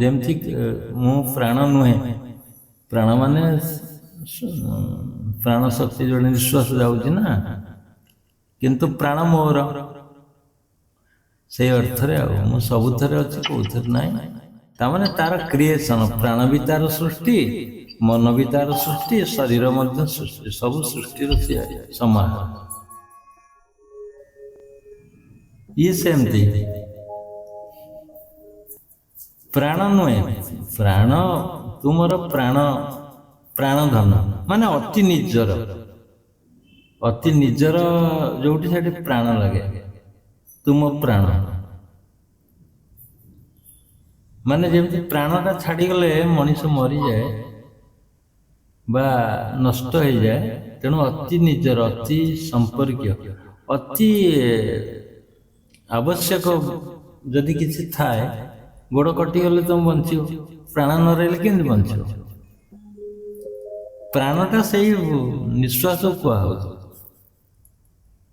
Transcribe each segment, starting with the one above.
ଯେମିତି ମୁଁ ପ୍ରାଣ ନୁହେଁ, ପ୍ରାଣ ମାନେ ପ୍ରାଣ ଶକ୍ତି ଯୋଉଟା ନିଶ୍ୱାସ ଯାଉଛି ନା, କିନ୍ତୁ ପ୍ରାଣ ମୋର, ସେଇ ଅର୍ଥରେ ଆଉ ମୁଁ ସବୁଥିରେ ଅଛି କୋଉଥିରେ ନାହିଁ। ତାମାନେ ତାର କ୍ରିଏସନ, ପ୍ରାଣ ବି ତାର ସୃଷ୍ଟି, ମନ ବି ତାର ସୃଷ୍ଟି, ଶରୀର ମଧ୍ୟ ସୃଷ୍ଟି, ସବୁ ସୃଷ୍ଟିର ସମାହାର। ଇଏ ସେମିତି ପ୍ରାଣ ନୁହେଁ, ପ୍ରାଣ ତୁମର ପ୍ରାଣ, ପ୍ରାଣଧନ ମାନେ ଅତି ନିଜର, ଅତି ନିଜର ଯୋଉଠି ସେଠି ପ୍ରାଣ ଲାଗେ। ତୁମ ପ୍ରାଣ ମାନେ ଯେମିତି ପ୍ରାଣଟା ଛାଡ଼ିଗଲେ ମଣିଷ ମରିଯାଏ ବା ନଷ୍ଟ ହେଇଯାଏ, ତେଣୁ ଅତି ନିଜର, ଅତି ସମ୍ପର୍କୀୟ, ଅତି ଆବଶ୍ୟକ ଯଦି କିଛି ଥାଏ, ଗୋଡ଼ କଟିଗଲେ ତମେ ବଞ୍ଚିବ, ପ୍ରାଣ ନ ରହିଲେ କେମିତି ବଞ୍ଚିବ? ପ୍ରାଣଟା ସେଇ ନିଶ୍ୱାସ କୁହାହଉଛି,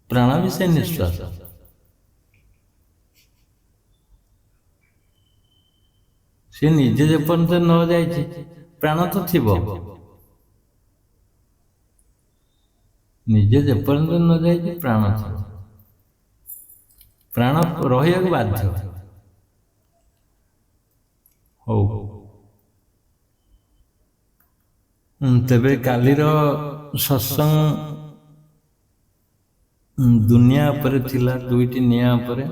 ପ୍ରାଣ ବି ସେଇ ନିଶ୍ୱାସ। ସେ ନିଜେ ଯେପର୍ଯ୍ୟନ୍ତ ନ ଯାଇଛି ପ୍ରାଣ ତ ଥିବ, ନିଜେ ଯେପର୍ଯ୍ୟନ୍ତ ନ ଯାଇଛି ପ୍ରାଣ ଥିବ, ପ୍ରାଣ ରହିବାକୁ ବାଧ୍ୟ। ହଉ, ତେବେ କାଲିର ସତ୍ସଙ୍ଗ ଦୁନିଆ ଉପରେ ଥିଲା, ଦୁଇଟି ନିଆଁ ଉପରେ,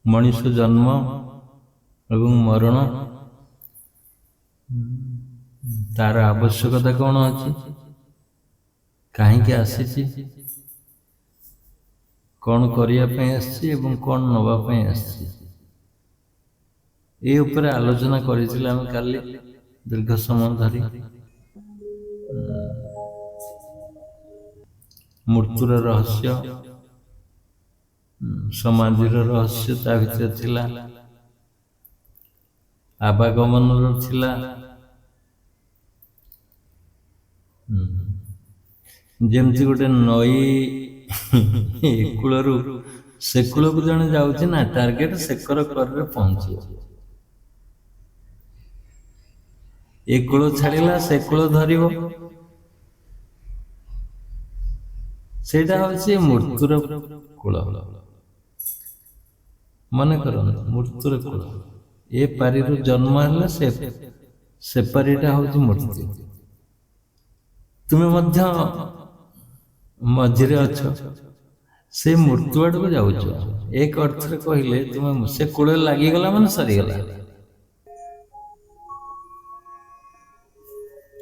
ମଣିଷ ଜନ୍ମ ଏବଂ ମରଣ, ତାର ଆବଶ୍ୟକତା କଣ ଅଛି, କାହିଁକି ଆସିଛି, କଣ କରିବା ପାଇଁ ଆସିଛି ଏବଂ କଣ ନବା ପାଇଁ ଆସିଛି, এই ଉପରେ ଆଲୋଚନା କରିଥିଲେ ଆମେ କାଲି ଦୀର୍ଘ ସମୟ ଧରି। ମୃତ୍ୟୁର ରହସ୍ୟ, ସମାଧିର ରହସ୍ୟ ତା ଭିତରେ ଥିଲା, ଆବାଗମନର ଥିଲା, ଯେମିତି ଗୋଟେ ନଈ ଏ କୂଳରୁ ସେ କୂଳକୁ ଜଣେ ଯାଉଛି ନା, ଟାର୍ଗେଟ ସେକର କରରେ ପହଞ୍ଚିବ, ଏ କୂଳ ଛାଡ଼ିଲା ସେ କୂଳ ଧରିବ, ସେଇଟା ହଉଛି ମୃତ୍ୟୁର କୂଳ। ମନେ କରନ୍ତୁ, ମୃତ୍ୟୁର କୂଳ, ଏ ପାରିରୁ ଜନ୍ମ ହେଲେ ସେ ପାରିଟା ହଉଛି ମୃତ୍ୟୁ। ତୁମେ ମଧ୍ୟ ମଝିରେ ଅଛ, ସେ ମୃତ୍ୟୁ ଆଡ଼କୁ ଯାଉଛ। ଏକ ଅର୍ଥରେ କହିଲେ ତୁମେ ସେ କୂଳରେ ଲାଗିଗଲା ମାନେ ସରିଗଲା,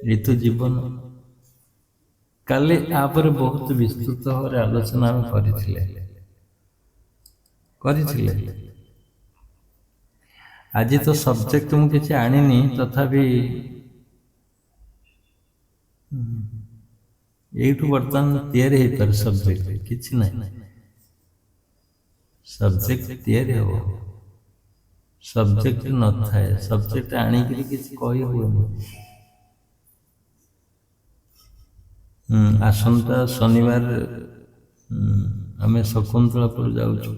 ଏଇ ତ ଜୀବନ। କାଲି ଆପରେ ବହୁତ ବିସ୍ତୃତ ଭାବରେ ଆଲୋଚନା ଆମେ କରିଥିଲେ। ଆଜି ତ ସବଜେକ୍ଟ ମୁଁ କିଛି ଆଣିନି, ତଥାପି ଏଇଠୁ ବର୍ତ୍ତମାନ ତିଆରି ହେଇପାରେ ସବଜେକ୍ଟ, କିଛି ନାହିଁ, ସବଜେକ୍ଟ ତିଆରି ହବ, ସବଜେକ୍ଟ ନଥାଏ, ସବଜେକ୍ଟ ଆଣିକିରି କିଛି କହି ହୁଏନି। ଆସନ୍ତା ଶନିବାର ଆମେ ଶକୁନ୍ତଳାପୁର ଯାଉଛୁ,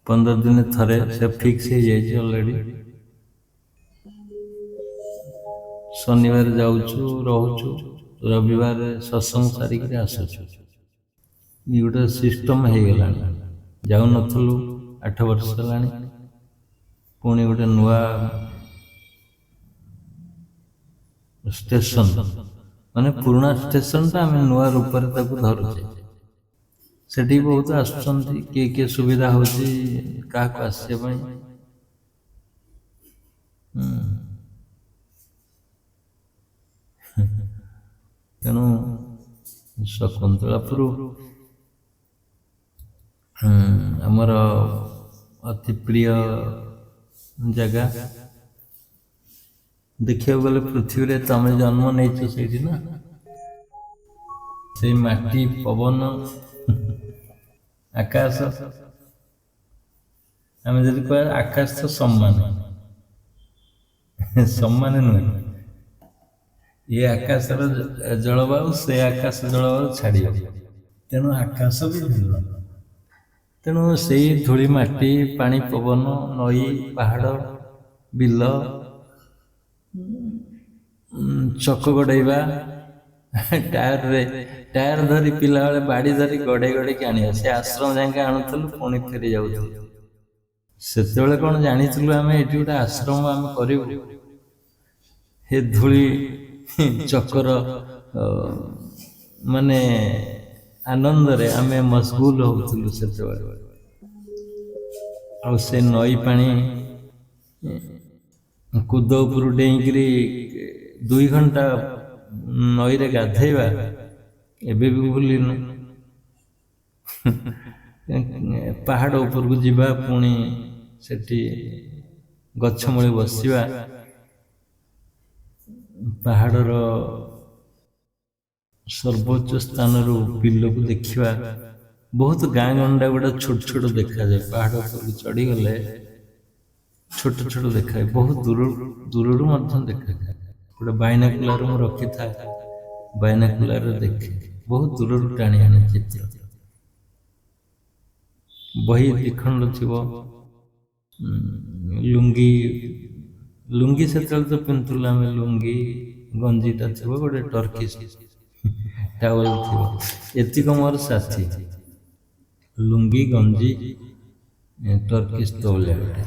15 ଦିନ ଥରେ, ସେ ଫିକ୍ସ ହେଇଯାଇଛି ଅଲରେଡି। ଶନିବାର ଯାଉଛୁ, ରହୁଛୁ, ରବିବାର ସତ୍ସଙ୍ଗ ସାରିକିରି ଆସୁଛୁ। ଗୋଟେ ସିଷ୍ଟମ ହେଇଗଲାଣି, ଯାଉନଥିଲୁ 8 ବର୍ଷ ହେଲାଣି, ପୁଣି ଗୋଟେ ନୂଆ ଷ୍ଟେସନ, ମାନେ ପୁରୁଣା ଷ୍ଟେସନଟା ଆମେ ନୂଆ ରୂପରେ ତାକୁ ଧରୁଛେ। ସେଠି ବହୁତ ଆସୁଛନ୍ତି, କିଏ କିଏ ସୁବିଧା ହଉଛି କାହାକୁ ଆସିବା ପାଇଁ। ତେଣୁ ଶକୁନ୍ତଳାପୁର ଆମର ଅତି ପ୍ରିୟ ଜାଗା। ଦେଖିବାକୁ ଗଲେ ପୃଥିବୀରେ ତମେ ଜନ୍ମ ନେଇଛ ସେଇଠି ନା, ସେଇ ମାଟି, ପବନ, ଆକାଶ। ଆମେ ଯଦି କହିବା ଆକାଶ ତ ସମାନ, ସମାନ ନୁହେଁ, ଏ ଆକାଶର ଜଳବାୟୁ ସେ ଆକାଶ ଜଳବାୟୁ ଛାଡ଼ିବ, ତେଣୁ ଆକାଶ ବି ଭିନ୍ନ। ତେଣୁ ସେଇ ଧୂଳି ମାଟି ପାଣି ପବନ ନଈ ପାହାଡ଼ ବିଲ ଚକ ଗଡ଼େଇବା ଟାୟାର ଧରି ପିଲାବେଳେ ବାଡ଼ି ଧରି ଗଡ଼େଇ ଗଡ଼େଇକି ଆଣିବା, ସେ ଆଶ୍ରମ ଯାଇକି ଆଣୁଥିଲୁ ପୁଣି ଫେରି ଯାଉଥିଲୁ। ସେତେବେଳେ କଣ ଜାଣିଥିଲୁ ଆମେ ଏଠି ଗୋଟେ ଆଶ୍ରମ ଆମେ କରିବୁ? ହେ ଧୂଳି ଚକର ମାନେ ଆନନ୍ଦରେ ଆମେ ମସଗୁଲ ହଉଥିଲୁ ସେତେବେଳେ। ଆଉ ସେ ନଈ ପାଣି କୁଦ ଉପରୁ ଡେଇଁକିରି 2 ଘଣ୍ଟା ନଈରେ ଗାଧେଇବା ଏବେ ବି ଭୁଲିନୁ। ପାହାଡ଼ ଉପରକୁ ଯିବା, ପୁଣି ସେଠି ଗଛ ମୂଳେ ବସିବା, ପାହାଡ଼ର ସର୍ବୋଚ୍ଚ ସ୍ଥାନରୁ ବିଲକୁ ଦେଖିବା। ବହୁତ ଗାଁ ଗଣ୍ଡା ଗୁଡ଼ା ଛୋଟ ଛୋଟ ଦେଖାଯାଏ, ପାହାଡ଼ ଉପରକୁ ଚଢ଼ିଗଲେ ଛୋଟ ଛୋଟ ଦେଖାଏ, ବହୁତ ଦୂରରୁ ମଧ୍ୟ ଦେଖାଯାଏ। ଗୋଟେ ବାଇନାକୁଲାର ମୁଁ ରଖିଥାଏ, ବାଇନାକୁଲାର ଦେଖେ, ବହୁତ ଦୂରରୁ ଟାଣି ଆଣେ ଚିତ୍ର। ବହି 2 ଖଣ୍ଡ ଥିବ, ଲୁଙ୍ଗି ସେତେବେଳେ ତ ପିନ୍ଧୁଥିଲୁ ଆମେ, ଲୁଙ୍ଗି ଗଞ୍ଜିଟା ଥିବ, ଗୋଟେ ଟର୍କିଶ ଟାୱେଲ ଥିବ, ଏତିକ ମୋର ସାଥୀ। ଲୁଙ୍ଗି ଗଞ୍ଜି ଟର୍କିଶ ତଉଲିଆ ଗୋଟେ,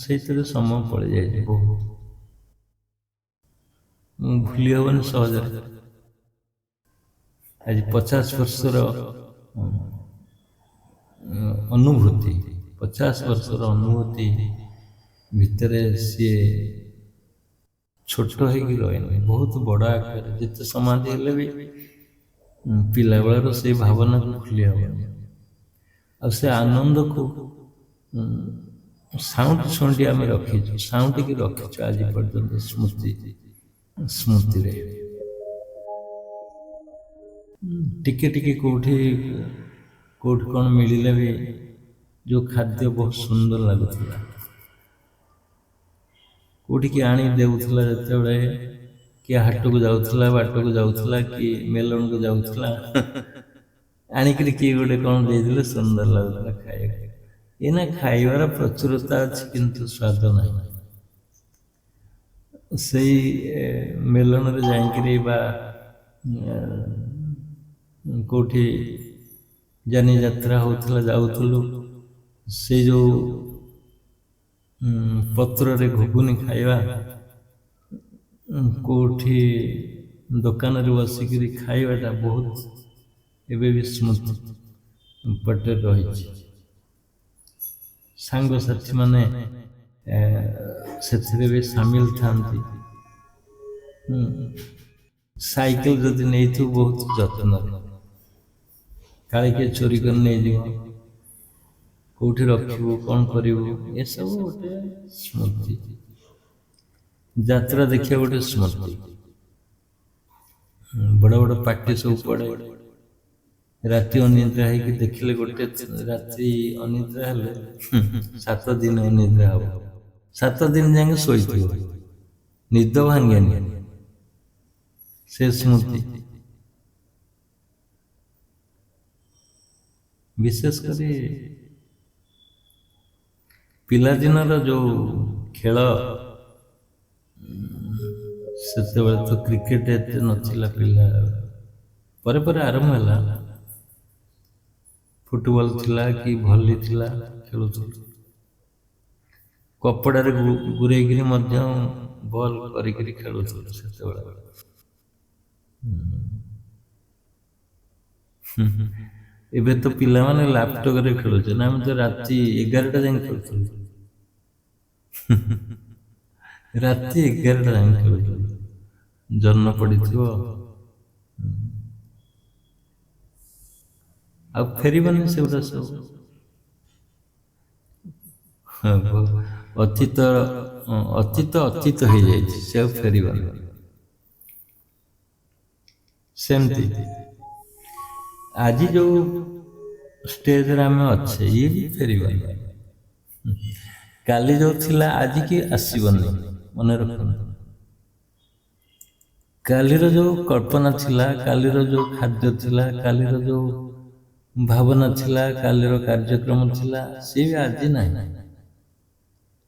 ସେଇଥିରେ ସମୟ ପଳେଇ ଯାଇଛି ବହୁତ, ଭୁଲି ହବନି ସହଜରେ। ଆଜି 50 ବର୍ଷର ଅନୁଭୂତି, 50 ବର୍ଷର ଅନୁଭୂତି ଭିତରେ ସିଏ ଛୋଟ ହେଇକି ରହିନି, ବହୁତ ବଡ଼ ଆକାରରେ। ଯେତେ ସମାଧି ହେଲେ ବି ପିଲାବେଳର ସେଇ ଭାବନାକୁ ଭୁଲି ହବନି। ଆଉ ସେ ଆନନ୍ଦକୁ ସାଉଁଟି ଆମେ ରଖିଛୁ, ସାଉଁଟିକି ରଖିଛୁ ଆଜି ପର୍ଯ୍ୟନ୍ତ ସ୍ମୃତିରେ। ଟିକେ ଟିକେ କୋଉଠି କଣ ମିଳିଲେ ବି ଯୋଉ ଖାଦ୍ୟ ବହୁତ ସୁନ୍ଦର ଲାଗୁଥିଲା, କୋଉଠିକି ଆଣି ଦେଉଥିଲା, ଯେତେବେଳେ କିଏ ହାଟକୁ ଯାଉଥିଲା, ବାଟକୁ ଯାଉଥିଲା, କି ମେଲଣକୁ ଯାଉଥିଲା, ଆଣିକିରି କିଏ ଗୋଟେ କଣ ଦେଇଥିଲେ ସୁନ୍ଦର ଲାଗୁଥିଲା ଖାଇବାକୁ। ଏଇନା ଖାଇବାର ପ୍ରଚୁରତା ଅଛି କିନ୍ତୁ ସ୍ୱାଦ ନାହିଁ। ସେଇ ମେଲଣରେ ଯାଇକିରି ବା କୋଉଠି ଯାନି ଯାତ୍ରା ହଉଥିଲା ଯାଉଥିଲୁ, ସେ ଯୋଉ ପତ୍ରରେ ଘୁଗୁନି ଖାଇବା, କୋଉଠି ଦୋକାନରେ ବସିକିରି ଖାଇବାଟା ବହୁତ ଏବେ ବି ସ୍ମୃତି ପଟେ ରହିଛି। ସାଙ୍ଗସାଥୀ ମାନେ ସେଥିରେ ବି ସାମିଲ ଥାନ୍ତି। ସାଇକେଲ ଯଦି ନେଇଥିବୁ ବହୁତ ଯତ୍ନରେ, କାଳେ କିଏ ଚୋରି କରି ନେଇଯିବ, କୋଉଠି ରଖିବୁ, କଣ କରିବୁ, ଏସବୁ ଗୋଟେ ସ୍ମୃତି। ଯାତ୍ରା ଦେଖିବା ଗୋଟେ ସ୍ମୃତି। ବଡ଼ ବଡ଼ ପାର୍ଟି ସବୁ ପଡ଼େ, ରାତି ଅନିଦ୍ରା ହେଇକି ଦେଖିଲେ, ଗୋଟେ ରାତି ଅନିଦ୍ରା ହେଲେ 7 ଦିନ ଅନିଦ୍ରା ହବ, 7 ଦିନ ଯାକେ ଶୋଇଥିବ, ନିଦ ଭାଙ୍ଗେନି। ସେ ସ୍ମୃତି ବିଶେଷ କରି ପିଲାଦିନର ଯୋଉ ଖେଳ, ସେତେବେଳେ ତ କ୍ରିକେଟ ଏତେ ନଥିଲା, ପିଲା ପରେ ପରେ ଆରମ୍ଭ ହେଲା। ଫୁଟବଲ ଥିଲା କି ଭଲି ଥିଲା, ଖେଳୁଥିଲୁ। କପଡ଼ାରେ ଗୁରେଇକିରି ମଧ୍ୟ ବଲ୍ କରିକିରି ଖେଳୁଥିଲୁ ସେତେବେଳେ। ଏବେ ତ ପିଲାମାନେ ଲାପଟପରେ ଖେଳୁଛନ୍ତି, ଆମେ ତ ରାତି 11ଟା ଯାଏ ଖେଳୁଥିଲୁ। ରାତି 11ଟା ଯାଏ ଖେଳୁଥିଲୁ, ଜହ୍ନ ପଡ଼ିଥିବ, ଆଉ ଫେରିବନି ସେଗୁଡ଼ା ସବୁ। ଅତୀତ ହେଇଯାଇଛି, ସେ ଆଉ ଫେରିବନି। ସେମିତି ଆଜି ଯୋଉ ଷ୍ଟେଜରେ ଆମେ ଅଛେ, ଇଏ ବି ଫେରିବନି। କାଲି ଯୋଉ ଥିଲା ଆଜି କି ଆସିବନି, ମନେ ରଖନ୍ତୁ। କାଲିର ଯୋଉ କଳ୍ପନା ଥିଲା, କାଲିର ଯୋଉ ଖାଦ୍ୟ ଥିଲା, କାଲିର ଯୋଉ ଭାବନା ଥିଲା, କାଲିର କାର୍ଯ୍ୟକ୍ରମ ଥିଲା, ସେ ବି ଆଜି ନାହିଁ,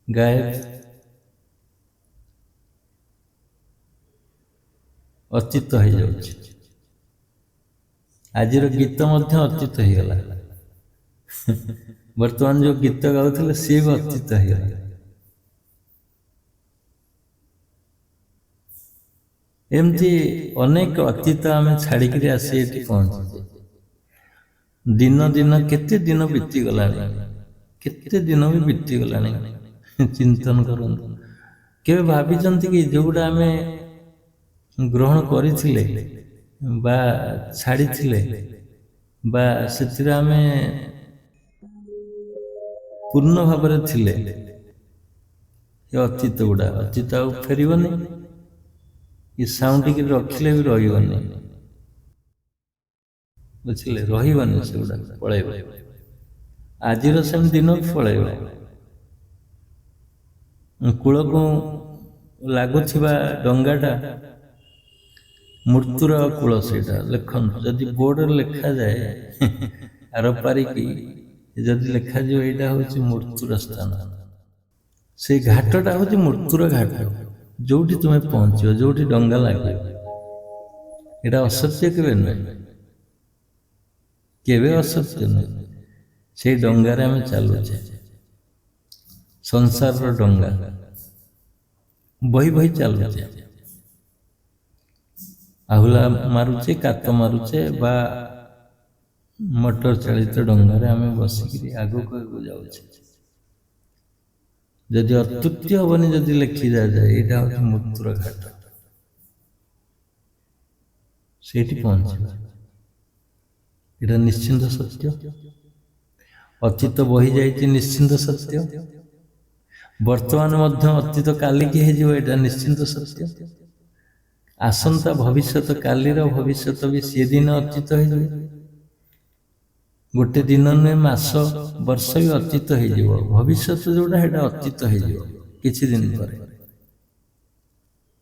ଗାୟବ, ଅତୀତ ହେଇଯାଉଛି। ଆଜିର ଗୀତ ମଧ୍ୟ ଅତୀତ ହେଇଗଲା। ବର୍ତ୍ତମାନ ଯୋଉ ଗୀତ ଗାଉଥିଲେ ସିଏ ବି ଅତୀତ ହେଇଗଲା। ଏମିତି ଅନେକ ଅତୀତ ଆମେ ଛାଡ଼ିକିରି ଆସି ଏଠି ପହଞ୍ଚିଛେ। ଦିନ ଦିନ କେତେ ଦିନ ବିତିଗଲାଣି, କେତେ ଦିନ ବି ବିତିଗଲାଣି। ଚିନ୍ତନ କରନ୍ତୁ, କେବେ ଭାବିଛନ୍ତି କି ଯୋଉଟା ଆମେ ଗ୍ରହଣ କରିଥିଲେ ବା ଛାଡ଼ିଥିଲେ ବା ସେଥିରେ ଆମେ ପୂର୍ଣ୍ଣ ଭାବରେ ଥିଲେ, ଏ ଅତୀତ ଗୁଡ଼ା, ଅତୀତ ଆଉ ଫେରିବନି, ଏ ସାଉଁଟିକି ରଖିଲେ ବି ରହିବନି, ବୁଝିଲେ, ରହିବନି, ସେଗୁଡ଼ା ପଳେଇବ। ଆଜିର ସେମିତି ଦିନ ପଳେଇବ। କୂଳକୁ ଲାଗୁଥିବା ଡଙ୍ଗାଟା ମୃତ୍ୟୁର କୂଳ, ସେଇଟା ଲେଖନ୍ତୁ। ଯଦି ବୋର୍ଡରେ ଲେଖାଯାଏ ଆର ପାରିକି ଯଦି ଲେଖାଯିବ ଏଇଟା ହଉଛି ମୃତ୍ୟୁର ସ୍ଥାନ, ସେଇ ଘାଟଟା ହଉଛି ମୃତ୍ୟୁର ଘାଟ, ଯୋଉଠି ତୁମେ ପହଞ୍ଚିବ, ଯୋଉଠି ଡଙ୍ଗା ଲାଗିବ। ଏଇଟା ଅସତ୍ୟ କେବେ ନୁହେଁ, କେବେ ଅସତ୍ୟ ନୁହେଁ। ସେଇ ଡଙ୍ଗାରେ ଆମେ ଚାଲୁଛେ, ସଂସାରର ଡଙ୍ଗା ବହି ବହି ଚାଲୁଛେ। ଆହୁଲା ମାରୁଛେ, କାତ ମାରୁଛେ ବା ମଟର ଚାଳିତ ଡଙ୍ଗାରେ ଆମେ ବସିକିରି ଆଗକୁ ଆଗକୁ ଯାଉଛେ। ଯଦି ଅତ୍ୟୁକ୍ତି ହବନି, ଯଦି ଲେଖି ଦିଆଯାଏ ଏଇଟା ହଉଛି ମୃତ୍ୟୁର ଘାଟ, ସେଇଠି ପହଞ୍ଚିବା, ଏଇଟା ନିଶ୍ଚିନ୍ତ ସତ୍ୟ। ଅତୀତ ବହି ଯାଇଛି, ନିଶ୍ଚିନ୍ତ ସତ୍ୟ। ବର୍ତ୍ତମାନ ମଧ୍ୟ ଅତୀତ କାଲିକି ହେଇଯିବ, ଏଇଟା ନିଶ୍ଚିନ୍ତ ସତ୍ୟ। ଆସନ୍ତା ଭବିଷ୍ୟତ, କାଲିର ଭବିଷ୍ୟତ ବି ସିଏ ଦିନ ଅତୀତ ହେଇଯିବ। ଗୋଟେ ଦିନ ନୁହେଁ, ମାସ ବର୍ଷ ବି ଅତୀତ ହେଇଯିବ। ଭବିଷ୍ୟତ ଯୋଉଟା ସେଇଟା ଅତୀତ ହେଇଯିବ କିଛି ଦିନ ପରେ,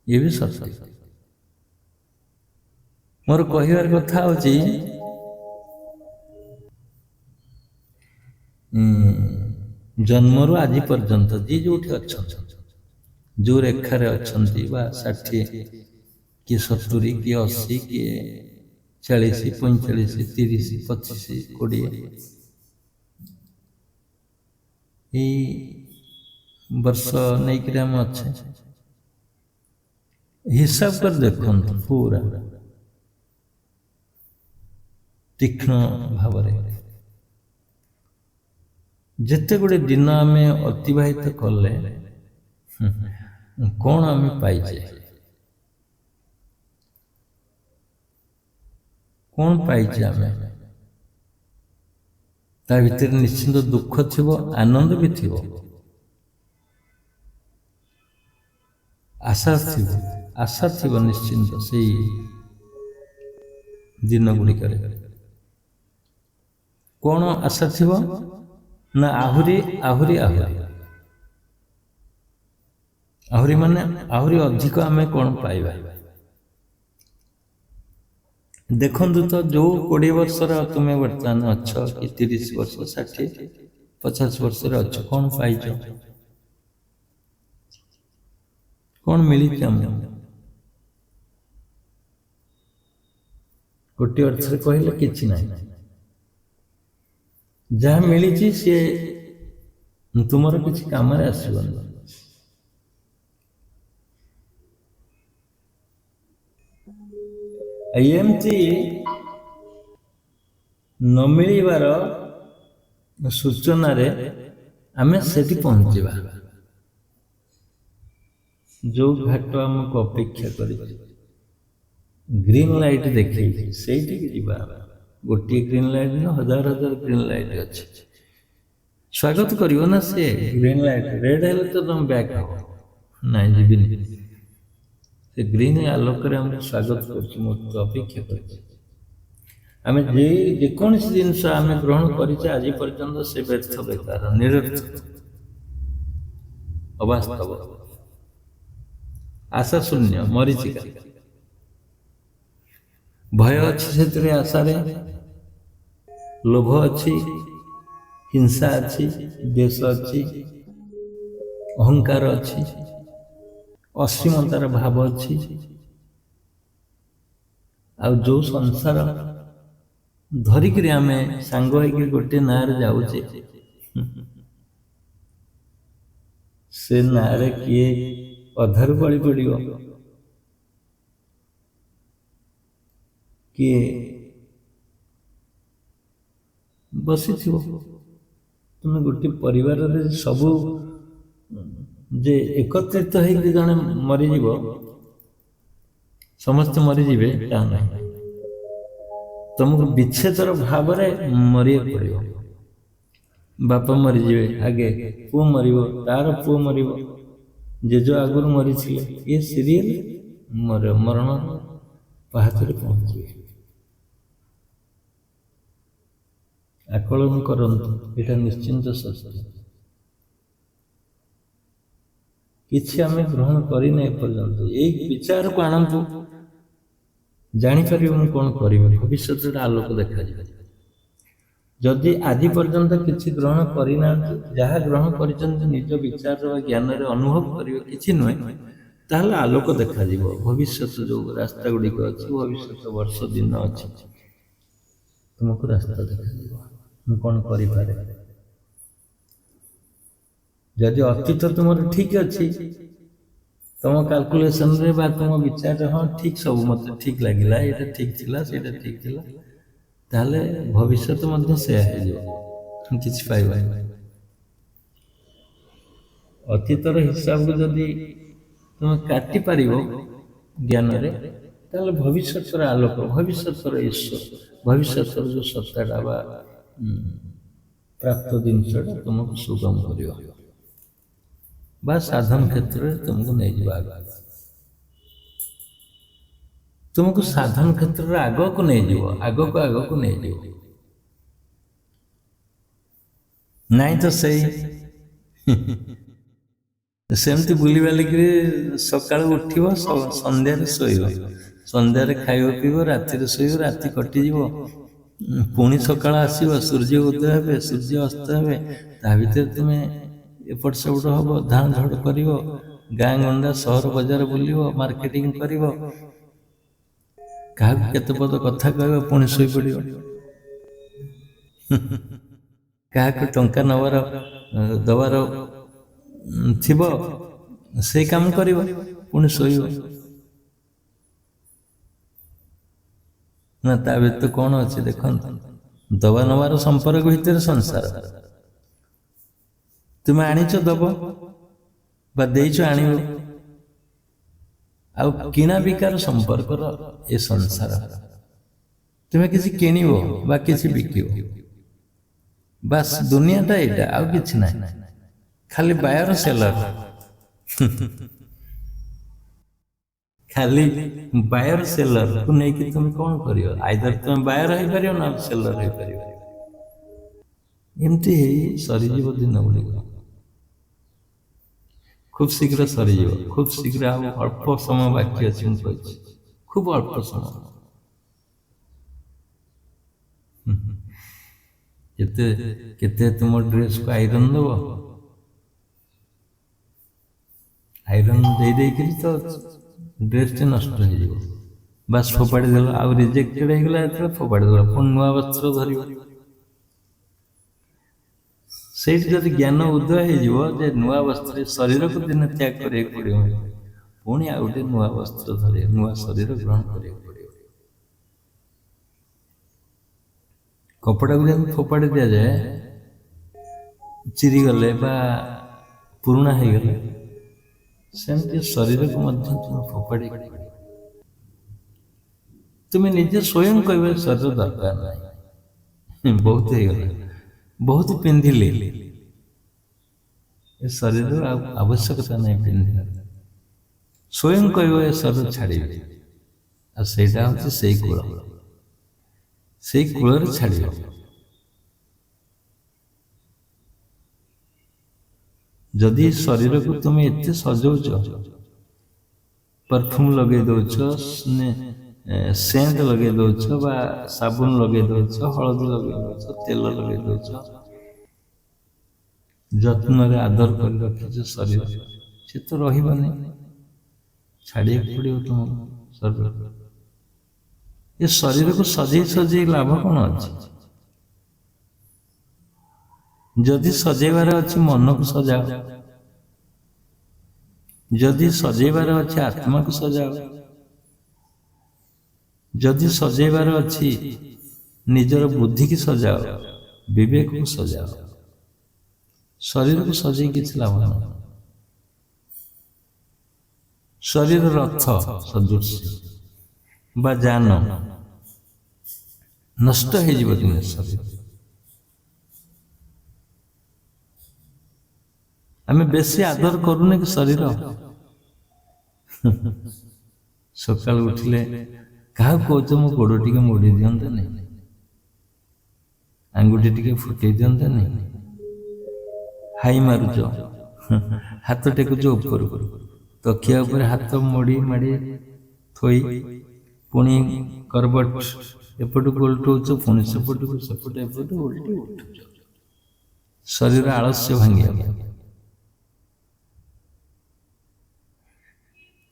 ଇଏ ବି ସତ୍ୟ। ମୋର କହିବାର କଥା ହଉଛି ଜନ୍ମରୁ ଆଜି ପର୍ଯ୍ୟନ୍ତ ଯିଏ ଯୋଉଠି ଅଛନ୍ତି, ଯୋଉ ରେଖାରେ ଅଛନ୍ତି, ବା 60, କିଏ 70, କିଏ 80, କିଏ 40, 45, 30, 25, 20, ଏଇ ବର୍ଷ ନେଇକିରି ଆମେ ଅଛେ। ହିସାବ କରି ଦେଖନ୍ତୁ ପୁରା ତୀକ୍ଷ୍ଣ ଭାବରେ, ଯେତେ ଗୁଡେ ଦିନ ଆମେ ଅତିବାହିତ କଲେ, କଣ ଆମେ ପାଇଛେ, କଣ ପାଇଛେ ଆମେ? ତା ଭିତରେ ନିଶ୍ଚିନ୍ତ ଦୁଃଖ ଥିବ, ଆନନ୍ଦ ବି ଥିବ, ଆଶା ଥିବ, ଆଶା ଥିବ ନିଶ୍ଚିନ୍ତ ସେଇ ଦିନ ଗୁଡ଼ିକରେ। କଣ ଆଶା ଥିବ ନା ଆହୁରି ଆହୁରି ଆହୁରି ଆହୁରି ମାନେ ଆହୁରି ଅଧିକ ଆମେ କଣ ପାଇବା। ଦେଖନ୍ତୁ ତ, ଯୋଉ 20 ବର୍ଷର ତୁମେ ବର୍ତ୍ତମାନ ଅଛ, କି 30 ବର୍ଷ, 60, 50 ବର୍ଷରେ ଅଛ, କଣ ପାଇଛ, କଣ ମିଳିଛି ଆମକୁ? ଗୋଟିଏ ଅର୍ଥରେ କହିଲେ କିଛି ନାହିଁ। ଯାହା ମିଳିଛି ସିଏ ତୁମର କିଛି କାମରେ ଆସିବନି। ଏମିତି ନ ମିଳିବାର ସୂଚନାରେ ଆମେ ସେଠି ପହଞ୍ଚିବା, ଯୋଉ ଘାଟ ଆମକୁ ଅପେକ୍ଷା କରିଛି, ଗ୍ରୀନ ଲାଇଟ୍ ଦେଖେଇଛି, ସେଇଠିକି ଯିବା। ଗୋଟିଏ ଗ୍ରୀନ ଲାଇଟ୍ ନା ହଜାର ହଜାର ଗ୍ରୀନ ଲାଇଟ୍ ଅଛି, ସ୍ୱାଗତ କରିବ ନା ସେ ଗ୍ରୀନ ଲାଇଟ୍। ରେଡ ହେଲେ ତ ତମେ ବ୍ୟାକ୍ ହବ, ନାଇଁ ଯିବିନି। ସେ ଗ୍ରୀନ ଆଲୋକରେ ଆମକୁ ସ୍ୱାଗତ କରୁଛି, ମୋତେ ଅପେକ୍ଷା କରୁଛି। ଆମେ ଯେକୌଣସି ଜିନିଷ ଆମେ ଗ୍ରହଣ କରିଛେ ଆଜି ପର୍ଯ୍ୟନ୍ତ, ସେ ବ୍ୟର୍ଥ, ବେକାର, ନିରର୍ଥକ, ଅବାସ୍ତବ, ଆଶା ଶୂନ୍ୟ, ମରିଚିକା। ଭୟ ଅଛି ସେଥିରେ, ଆଶାରେ ଲୋଭ ଅଛି, ହିଂସା ଅଛି, ଦ୍ୱେଷ ଅଛି, ଅହଙ୍କାର ଅଛି, ଅସୀମତାର ଭାବ ଅଛି। ଆଉ ଯୋଉ ସଂସାର ଧରିକିରି ଆମେ ସାଙ୍ଗ ହେଇକି ଗୋଟେ ନାଁରେ ଯାଉଛେ, ସେ ନାଁରେ କିଏ ଅଧାରୁ ବଳି ପଡ଼ିବ, କିଏ ବସିଥିବ। ତୁମେ ଗୋଟେ ପରିବାରରେ ସବୁ ଯେ ଏକତ୍ରିତ ହେଇକି ଜଣେ ମରିଯିବ, ସମସ୍ତେ ମରିଯିବେ ତାହା ନାହିଁ। ତମକୁ ବିଚ୍ଛେଦର ଭାବରେ ମରିବାକୁ ପଡ଼ିବ। ବାପା ମରିଯିବେ ଆଗେ, ପୁଅ ମରିବ, ତାର ପୁଅ ମରିବ, ଜେଜ ଆଗରୁ ମରିଥିଲେ, ଏ ସିରିଏଲ ମରଣ ପାହାଚରେ ପହଞ୍ଚିବେ। ଆକଳନ କରନ୍ତୁ, ଏଇଟା ନିଶ୍ଚିନ୍ତ ସତ୍ୟ। କିଛି ଆମେ ଗ୍ରହଣ କରିନେ ଏପର୍ଯ୍ୟନ୍ତ। ଏଇ ବିଚାରକୁ ଆଣନ୍ତୁ, ଜାଣିପାରିବ ମୁଁ କଣ କରିବି, ଭବିଷ୍ୟତରେ ଆଲୋକ ଦେଖାଯିବ। ଯଦି ଆଜି ପର୍ଯ୍ୟନ୍ତ କିଛି ଗ୍ରହଣ କରିନାହାନ୍ତି, ଯାହା ଗ୍ରହଣ କରିଛନ୍ତି ନିଜ ବିଚାର ଜ୍ଞାନରେ ଅନୁଭବ କରିବେ କିଛି ନୁହେଁ, ତାହେଲେ ଆଲୋକ ଦେଖାଯିବ। ଭବିଷ୍ୟତ ଯୋଉ ରାସ୍ତା ଗୁଡ଼ିକ ଅଛି, ଭବିଷ୍ୟତ ବର୍ଷ ଦିନ ଅଛି, ତୁମକୁ ରାସ୍ତା ଦେଖାଯିବ ମୁଁ କଣ କରିପାରେ। ଯଦି ଅତୀତ ତୁମର ଠିକ ଅଛି, ତମ କାଲକୁଲେସନରେ ବା ତମ ବିଚାରରେ ହଁ ଠିକ, ସବୁ ମତେ ଠିକ ଲାଗିଲା, ଏଇଟା ଠିକ ଥିଲା, ସେଇଟା ଠିକ ଥିଲା, ତାହେଲେ ଭବିଷ୍ୟତ ମଧ୍ୟ ସେୟା ହେଇଯିବ, କିଛି ପାଇବାନି। ଅତୀତର ହିସାବକୁ ଯଦି ତୁମେ କାଟି ପାରିବ ଜ୍ଞାନରେ, ତାହେଲେ ଭବିଷ୍ୟତର ଆଲୋକ, ଭବିଷ୍ୟତର ଈଶ୍ୱର, ଭବିଷ୍ୟତର ଯୋଉ ସତ୍ତାଟା ବା ପ୍ରାପ୍ତ ଜିନିଷଟା ତୁମକୁ ସୁଗମ କରିବ ବା ସାଧନ କ୍ଷେତ୍ରରେ ତୁମକୁ ନେଇଯିବ ଆଗକୁ। ତୁମକୁ ସାଧନ କ୍ଷେତ୍ରରେ ଆଗକୁ ନେଇଯିବ, ଆଗକୁ ନେଇଯିବ। ନାଇଁ ତ ସେଇ ସେମିତି ବୁଲିବାଲିକିରି ସକାଳୁ ଉଠିବ, ସନ୍ଧ୍ୟାରେ ଶୋଇବ, ସନ୍ଧ୍ୟାରେ ଖାଇବ ପିଇବ, ରାତିରେ ଶୋଇବ, ରାତି କଟିଯିବ, ପୁଣି ସକାଳ ଆସିବ, ସୂର୍ଯ୍ୟ ଉଦୟ ହେବେ, ସୂର୍ଯ୍ୟ ଅସ୍ତ ହେବେ, ତା ଭିତରେ ତୁମେ ଏପଟ ସେପଟ ହବ, ଧାଁ ଧଡ଼ କରିବ, ଗାଁ ଗଣ୍ଡା ସହର ବଜାର ବୁଲିବ, ମାର୍କେଟିଂ କରିବ, କାହାକୁ କେତେ ପଦ କଥା କହିବ, ପୁଣି ଶୋଇପଡ଼ିବ। କାହାକୁ ଟଙ୍କା ଦବାର ଥିବ, ସେଇ କାମ କରିବ, ପୁଣି ଶୋଇବ। ନା ତା ଭିତରେ କଣ ଅଛି ଦେଖନ୍ତୁ, ଦବା ନବାର ସମ୍ପର୍କ ଭିତରେ ସଂସାର। ତୁମେ ଆଣିଛ ଦବ ବା ଦେଇଛ ଆଣିବ, ଆଉ କିଣା ବିକାର ସମ୍ପର୍କର ଏ ସଂସାର। ତୁମେ କିଛି କିଣିବ ବା କିଛି ବିକିବ, ବାସ୍ ଦୁନିଆଟା ଏଇଟା, ଆଉ କିଛି ନାହିଁ, ଖାଲି ବାୟର ସେଲର। ଖାଲି ବାୟର ସେଲରକୁ ନେଇକି ତୁମେ କଣ କରିବ? ଆଇଦର ତୁମେ ବାୟର ହେଇପାରିବ ନା ସେଲର ହେଇପାରିବ। ଏମିତି ହେଇ ସରିଯିବ ଦିନ ଗୁଡ଼ିକ, ଖୁବ ଶୀଘ୍ର ସରିଯିବ, ଖୁବ ଶୀଘ୍ର। ଆଉ ଅଳ୍ପ ସମୟ ବାକି ଅଛି, ମୁଁ କହିଛି ଖୁବ ଅଳ୍ପ ସମୟ। କେତେ କେତେ ତୁମ ଡ୍ରେସକୁ ଆଇରନ୍ ଦେବ, ଆଇରନ୍ ଦେଇକିରି ତ ଡ୍ରେସଟି ନଷ୍ଟ ହେଇଯିବ, ବାସ୍ ଫୋପାଡ଼ି ଦେଲ, ଆଉ ରିଜେକ୍ଟେଡ ହେଇଗଲା, ଯେତେବେଳେ ଫୋପାଡ଼ି ଦେଲ, ପୁଣି ନୂଆ ବସ୍ତ୍ର ଧରିବ। ସେଇଠି ଯଦି ଜ୍ଞାନ ଉଦୟ ହେଇଯିବ ଯେ ନୂଆ ବସ୍ତ୍ର, ଶରୀରକୁ ଦିନେ ତ୍ୟାଗ କରିବାକୁ ପଡ଼ିବ, ପୁଣି ଆଉ ଗୋଟେ ନୂଆ ବସ୍ତ୍ର ଧରିବ, ନୂଆ ଶରୀର ଗ୍ରହଣ କରିବାକୁ ପଡ଼ିବ। କପଡ଼ାକୁ ଯେମିତି ଫୋପାଡ଼ି ଦିଆଯାଏ, ଚିରିଗଲେ ବା ପୁରୁଣା ହେଇଗଲେ, ସେମିତି ଶରୀରକୁ ମଧ୍ୟ ତୁମେ ଫୋପାଡ଼ି, ତୁମେ ନିଜେ ସ୍ୱୟଂ କହିବେ ଶରୀର ଦରକାର ନାହିଁ, ବହୁତ ହେଇଗଲା, ବହୁତ ପିନ୍ଧିଲେ, ଏ ଶରୀରର ଆଉ ଆବଶ୍ୟକତା ନାହିଁ ପିନ୍ଧିବାର। ସ୍ୱୟଂ କହିବ ଏ ଶରୀର ଛାଡ଼ିବେ, ଆଉ ସେଇଟା ହଉଛି ସେଇ କୂଳ, ସେଇ କୂଳରେ ଛାଡ଼ିବ। ଯଦି ଶରୀରକୁ ତୁମେ ଏତେ ସଜଉଛ, ପରଫ୍ୟୁମ୍ ଲଗେଇ ଦଉଛ, ସେଣ୍ଟ ଲଗେଇ ଦଉଛ ବା ସାବୁନ ଲଗେଇ ଦଉଛ, ହଳଦୀ ଲଗେଇ ଦଉଛ, ତେଲ ଲଗେଇ ଦଉଛ, ଯତ୍ନରେ ଆଦର କରି ରଖିଛ ଶରୀର, ସେ ତ ରହିବନି, ଛାଡ଼ିବାକୁ ପଡ଼ିବ ତୁମକୁ ଶରୀର। ଏ ଶରୀରକୁ ସଜେଇ ସଜେଇ ଲାଭ କ'ଣ ଅଛି? ଯଦି ସଜେଇବାର ଅଛି ମନକୁ ସଜାଅ, ଯଦି ସଜେଇବାର ଅଛି ଆତ୍ମାକୁ ସଜାଅ, ଯଦି ସଜେଇବାର ଅଛି ନିଜର ବୁଦ୍ଧିକି ସଜାଅ, ବିବେକକୁ ସଜାଅ। ଶରୀରକୁ ସଜେଇ କିଛି ଲାଭ ନାହିଁ। ଶରୀର ରଥ ସଦୃଶ ବା ଯାନ, ନଷ୍ଟ ହେଇଯିବ ଦିନେ ଶରୀର। ଆମେ ବେଶୀ ଆଦର କରୁନେ କି ଶରୀର? ସକାଳୁ ଉଠିଲେ କାହାକୁ କହୁଛ ମୋ ଗୋଡ଼ ଟିକେ ମୋଡ଼ି ଦିଅନ୍ତେନି, ଆଙ୍ଗୁଠି ଟିକେ ଫୁଟେଇ ଦିଅନ୍ତେନି, ହାଇ ମାରୁଛ, ହାତ ଟେକୁଛ ଉପରକୁ, ତକିଆ ଉପରେ ହାତ ମୋଡ଼ି ମାଡ଼ି ଥୋଇ ପୁଣି କରବଟ ଏପଟକୁ ଓଲଟଉଛ, ପୁଣି ସେପଟକୁ, ସେପଟେ ଏପଟକୁ ଓଲଟି ଉଠୁଛ। ଶରୀର ଆଳସ୍ୟ ଭାଙ୍ଗିବା।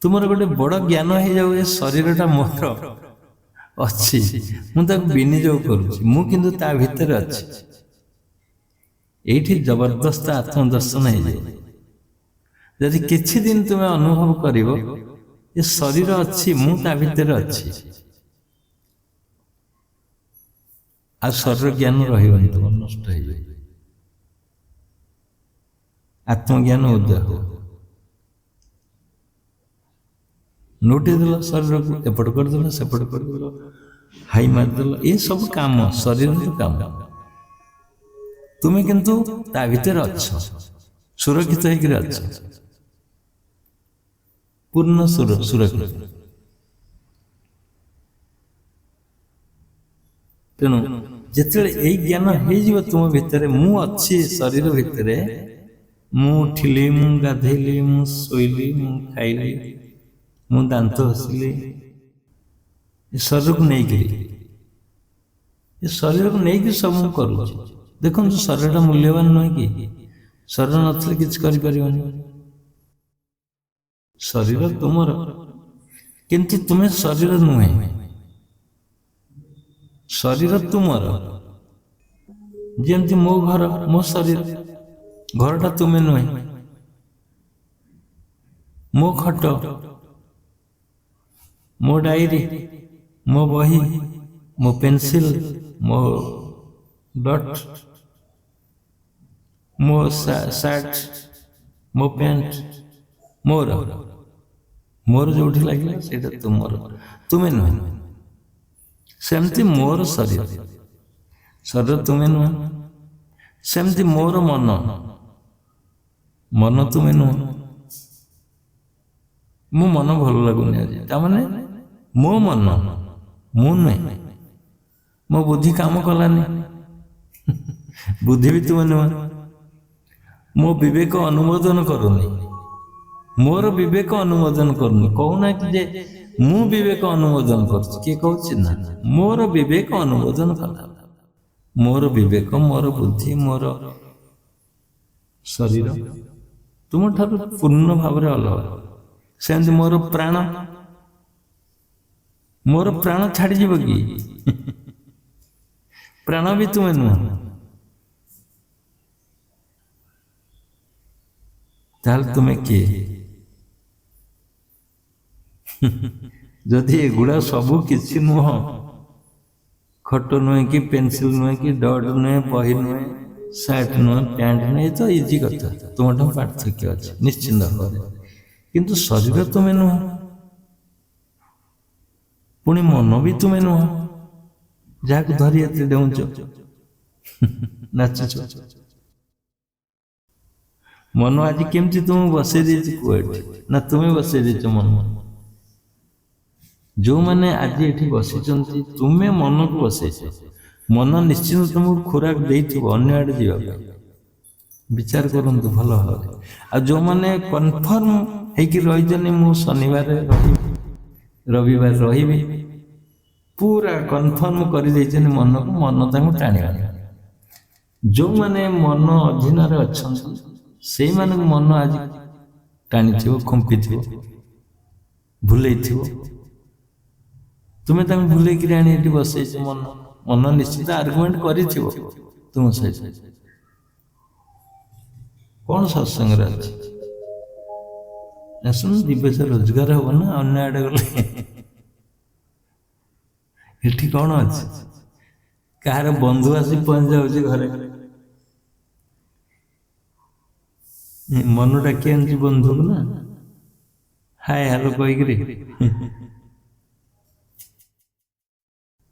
ତୁମର ଗୋଟେ ବଡ଼ ଜ୍ଞାନ ହେଇଯାଉ, ଏ ଶରୀରଟା ମୋର ଅଛି, ମୁଁ ତାକୁ ବିନିଯୋଗ କରୁଛି, ମୁଁ କିନ୍ତୁ ତା ଭିତରେ ଅଛି। ଏଇଠି ଜବରଦସ୍ତ ଆତ୍ମଦର୍ଶନ ହେଇଯାଏ। ଯଦି କିଛି ଦିନ ତୁମେ ଅନୁଭବ କରିବ ଏ ଶରୀର ଅଛି, ମୁଁ ତା ଭିତରେ ଅଛି, ଆଉ ଶରୀର ଜ୍ଞାନ ରହିବନି, ତୁମର ନଷ୍ଟ ହେଇଯିବ। ଆତ୍ମଜ୍ଞାନ ଉଦୟ ହେବ। ନୋଟେଇ ଦେଲ ଶରୀରକୁ, ଏପଟ କରିଦେଲ, ସେପଟ କରିଦେଲ, ହାଇ ମାରିଦେଲ, ଏ ସବୁ କାମ ଶରୀରର କାମ। ତୁମେ କିନ୍ତୁ ତା ଭିତରେ ଅଛ, ସୁରକ୍ଷିତ ହେଇକିରି ଅଛ, ପୂର୍ଣ୍ଣ ସୁରକ୍ଷିତ। ତେଣୁ ଯେତେବେଳେ ଏଇ ଜ୍ଞାନ ହେଇଯିବ ତୁମ ଭିତରେ, ମୁଁ ଅଛି ଶରୀର ଭିତରେ, ମୁଁ ଉଠିଲି, ମୁଁ ଗାଧେଇଲି, ମୁଁ ଶୋଇଲି, ମୁଁ ଖାଇଲି, ମୁଁ ଦାନ୍ତ ଘଷିଲି, ଏ ଶରୀରକୁ ନେଇକିରି, ଏ ଶରୀରକୁ ନେଇକି ସବୁ ମୁଁ କରୁଛି। ଦେଖନ୍ତୁ ଶରୀରଟା ମୂଲ୍ୟବାନ ନୁହେଁ କି? ଶରୀର ନଥିଲେ କିଛି କରିପାରିବନି। ଶରୀର ତୁମର, କିନ୍ତୁ ତୁମେ ଶରୀର ନୁହେଁ। ଶରୀର ତୁମର, ଯେମିତି ମୋ ଘର ମୋ ଶରୀର, ଘରଟା ତୁମେ ନୁହେଁ। ମୋ ଖଟ, ମୋ ଡାଇରୀ, ମୋ ବହି, ମୋ ପେନସିଲ, ମୋ ଡଟ୍, ମୋ ସାର୍ଟ, ମୋ ପ୍ୟାଣ୍ଟ, ମୋର ମୋର ଯୋଉଠି ଲାଗିଲା ସେଇଟା ତୁମର, ତୁମେ ନୁହେଁ। ସେମିତି ମୋର ଶରୀର, ଶରୀର ତୁମେ ନୁହେଁ। ସେମିତି ମୋର ମନ, ମନ ତୁମେ ନୁହେଁ। ମୋ ମନ ଭଲ ଲାଗୁନି ଆଜି, ତାମାନେ ମୋ ମନ, ମୁଁ ନୁହେଁ। ମୋ ବୁଦ୍ଧି କାମ କଲାନି, ବୁଦ୍ଧି ବି ତୁମେ ନୁହେଁ। ମୋ ବିବେକ ଅନୁମୋଦନ କରୁନି, ମୋର ବିବେକ ଅନୁମୋଦନ କରୁନି। କହୁନା କି ଯେ ମୁଁ ବିବେକ ଅନୁମୋଦନ କରୁଛି, କିଏ କହୁଛି? ନା, ମୋର ବିବେକ ଅନୁମୋଦନ କଲା। ମୋର ବିବେକ, ମୋର ବୁଦ୍ଧି, ମୋର ଶରୀର ତୁମଠାରୁ ପୂର୍ଣ୍ଣ ଭାବରେ ଅଲଗା। ସେମିତି ମୋର ପ୍ରାଣ, ମୋର ପ୍ରାଣ ଛାଡ଼ିଯିବ କି? ପ୍ରାଣ ବି ତୁମେ ନୁହଁ। ତାହେଲେ ତୁମେ କିଏ? ଯଦି ଏଗୁଡ଼ା ସବୁ କିଛି ନୁହଁ, ଖଟ ନୁହେଁ କି, ପେନସିଲ ନୁହେଁ କି, ଡଟ୍ ନୁହେଁ, ବହି ନୁହେଁ, ସାର୍ଟ ନୁହେଁ, ପ୍ୟାଣ୍ଟ ନୁହେଁ, ଏ ତ ଇଜି କଥା। ତୁମଠୁ ପାର୍ଥକ୍ୟ ଅଛି ନିଶ୍ଚିନ୍ତ ଭାବରେ, କିନ୍ତୁ ଶରୀର ତୁମେ ନୁହଁ। ପୁଣି ମନ ବି ତୁମେ ନୁହଁ, ଯାହାକୁ ଧରି ଏତେ ଡେଉଁଛ, ନାଚୁଛ। ମନ ଆଜି କେମିତି ତୁମକୁ ବସେଇ ଦେଇଛି କୁଆଡ଼େ? ନା ତୁମେ ବସେଇ ଦେଇଛ ମନ? ଯେଉଁମାନେ ଆଜି ଏଠି ବସିଛନ୍ତି, ତୁମେ ମନକୁ ବସେଇଛ। ମନ ନିଶ୍ଚିନ୍ତ ତୁମକୁ ଖୋରାକ ଦେଇଥିବ ଅନ୍ୟ ଆଡ଼େ ଯିବା ପାଇଁ। ବିଚାର କରନ୍ତୁ ଭଲ ଭାବରେ। ଆଉ ଯେଉଁମାନେ କନଫର୍ମ ହେଇକି ରହିଛନ୍ତି, ମୁଁ ଶନିବାର ରହିବି, ରବିବାର ରହିବି, पूरा कन्फर्म कर मन को मन टाणी जो मैंने मन अधीन अच्छा से मन आज टाणी खुंपी भूल तुम्हें भूल आनी बस मन मन निश्चित आर्गुमेंट कर तुम सहित कौन सत्संग शुण दिवस रोजगार हम ना अन्य आड़े गले एठी कौन अच्छे कहार बंधु आसी पहुंच जाऊँ घरे मन डाकी आनी बंधु को ना हाय हेलो कहीकि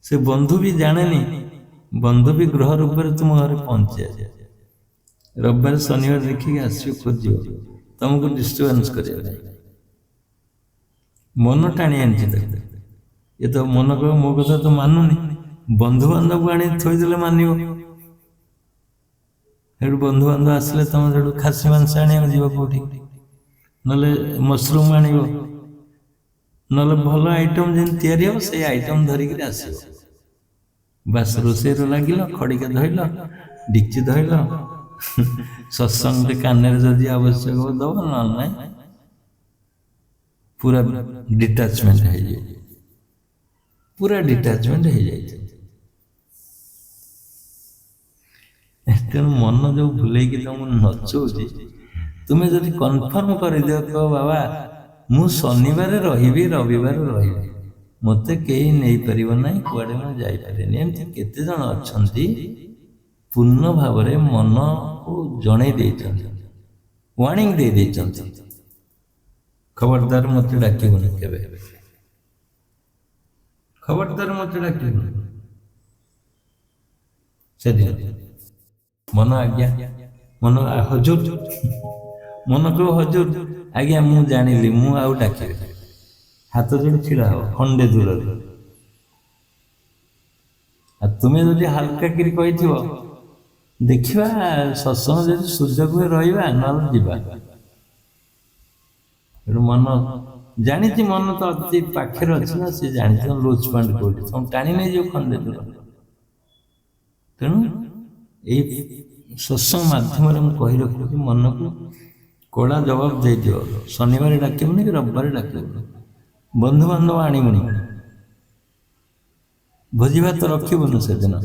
से बंधु भी जाने बंधु भी ग्रह रूप में तुम घर पहुंचे रविवार शनिवार देखिए आसो खोज तुमको डिस्टर्बांस कर मन टाणी आनी ये तो मन कह मो कथा तो मानुनी बंधु बांधव को आनी थोदे मान बंधु बांधव आसले तुम जो खासी मांस आने जीव कौटी ना मसरूम आण ना भल आइटम जेन या से आइटम धरिक आस बास रोसे लगे खड़िका धरल डिक्ची धरल सत्संग कान जदि आवश्यक हो दब ना पूरा डिटाचमेंट हो जाए पूरा डिटाचमेंट हो जाए तेणु मन जो भूल तुम नचुची तुम्हें जब कन्फर्म कर दियो कह बाबा मु शनिवार रही रविवार रही मत कहीं नहीं पार ना कुआड़े मुझे एमती केते जन अच्छा पूर्ण भाव मन को जन वार्निंग दे खबरदार मत डाकबुनि के खबरदार मत डाकबुनि से मन आज्ञा मन हजूर मन कह हजूर आज्ञा मु जानिली मु आउ डाक हाथ जोड़ छिड़ा हो खंडे दूर तुम्हें जो हाल्का कि कही देखा सत्संग जब सुजोग हुए रहा ना जावा मन जानी मन तो अति पाखे अच्छे ना सी जानी लुज पॉइंट कौटी तुम टाणी नहीं जाओ खंडे दूर तेणु ये सत्संग मध्यम कही रखुची मन को कड़ा जवाब दे दियो शनिवार डाकबुनि कि रविवार डाकबुनि बंधु बांधव आणबुनि भोजी भात रखबुनि से दिन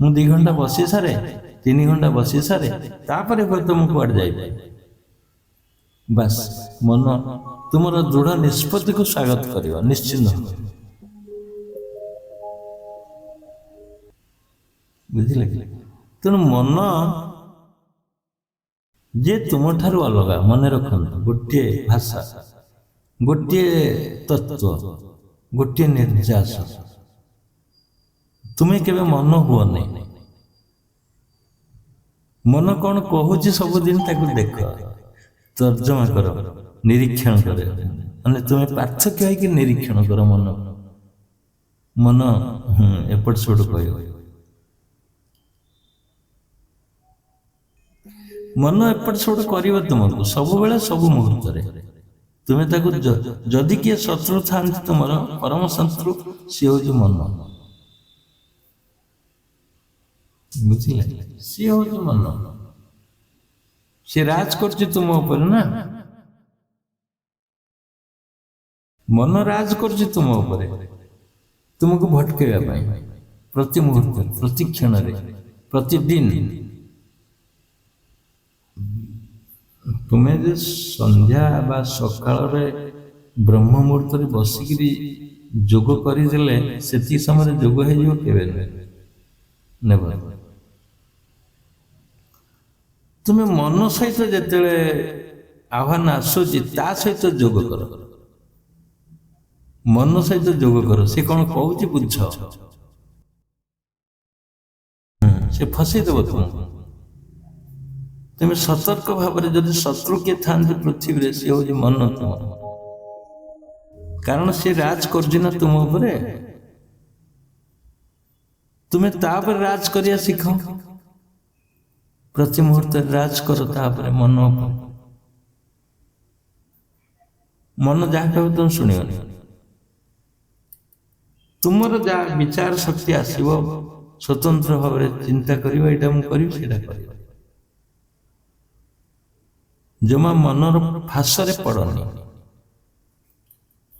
मु 2 घंटा बसी सारे 3 घंटा बसी सारे तापर तुम कुआड़ जाए बस मन तुम दृढ़ निष्पत्ति को स्वागत कर निश्चिंत बुझे तेणु मन जे तुम ठारू अलग मन रख गोटे भाषा गोटे तत्व गोटे निर्यास तुम्हें केवे मन हुआ नहीं मन कौन कहूँ सबुदिन देख तर्जमा कर निरीक्षण कर माने तुम्हें पार्थक्य है कि निरीक्षण कर मन मन एपट सेपट कह मन एपट सेपट कर तुमको सब बेले सब मुहूर्त तुम्हें जदि किए शत्रु था तुम परम शत्रु सी हूँ मन बुझे सी हूँ मन सी राज कर तुम ऊपर ना मन राज कर तुम ऊपर तुमको भटकेवा प्रति मुहूर्त प्रति क्षण प्रतिदिन तुम्हें जो संध्या बा सकाल ब्रह्म मुहूर्त बसिक जोग करदे से समय जोग हो तुम्हें मन सहित जिते आह्वान आसूची ता सहित जोग कर मन सहित जोग कर सी कौन कहूँ बुझ से फसईदेव तुमको तुम्हें सतर्क भाव में जब शत्रु किए था पृथ्वी सी हूँ मन तुम कारण सी राज कर तुम उपरे तुम्हें तापर राज करिया शिख प्रति मुहूर्त राज कर तापर मन मन जहाँ कह तुम शुणनी ତୁମର ଯାହା ବିଚାର ଶକ୍ତି ଆସିବ ସ୍ୱତନ୍ତ୍ର ଭାବରେ ଚିନ୍ତା କରିବ, ଏଇଟା ମୁଁ କରିବି ସେଇଟା କରିବ। ଜମା ମନର ଫାଶରେ ପଡ଼ନି।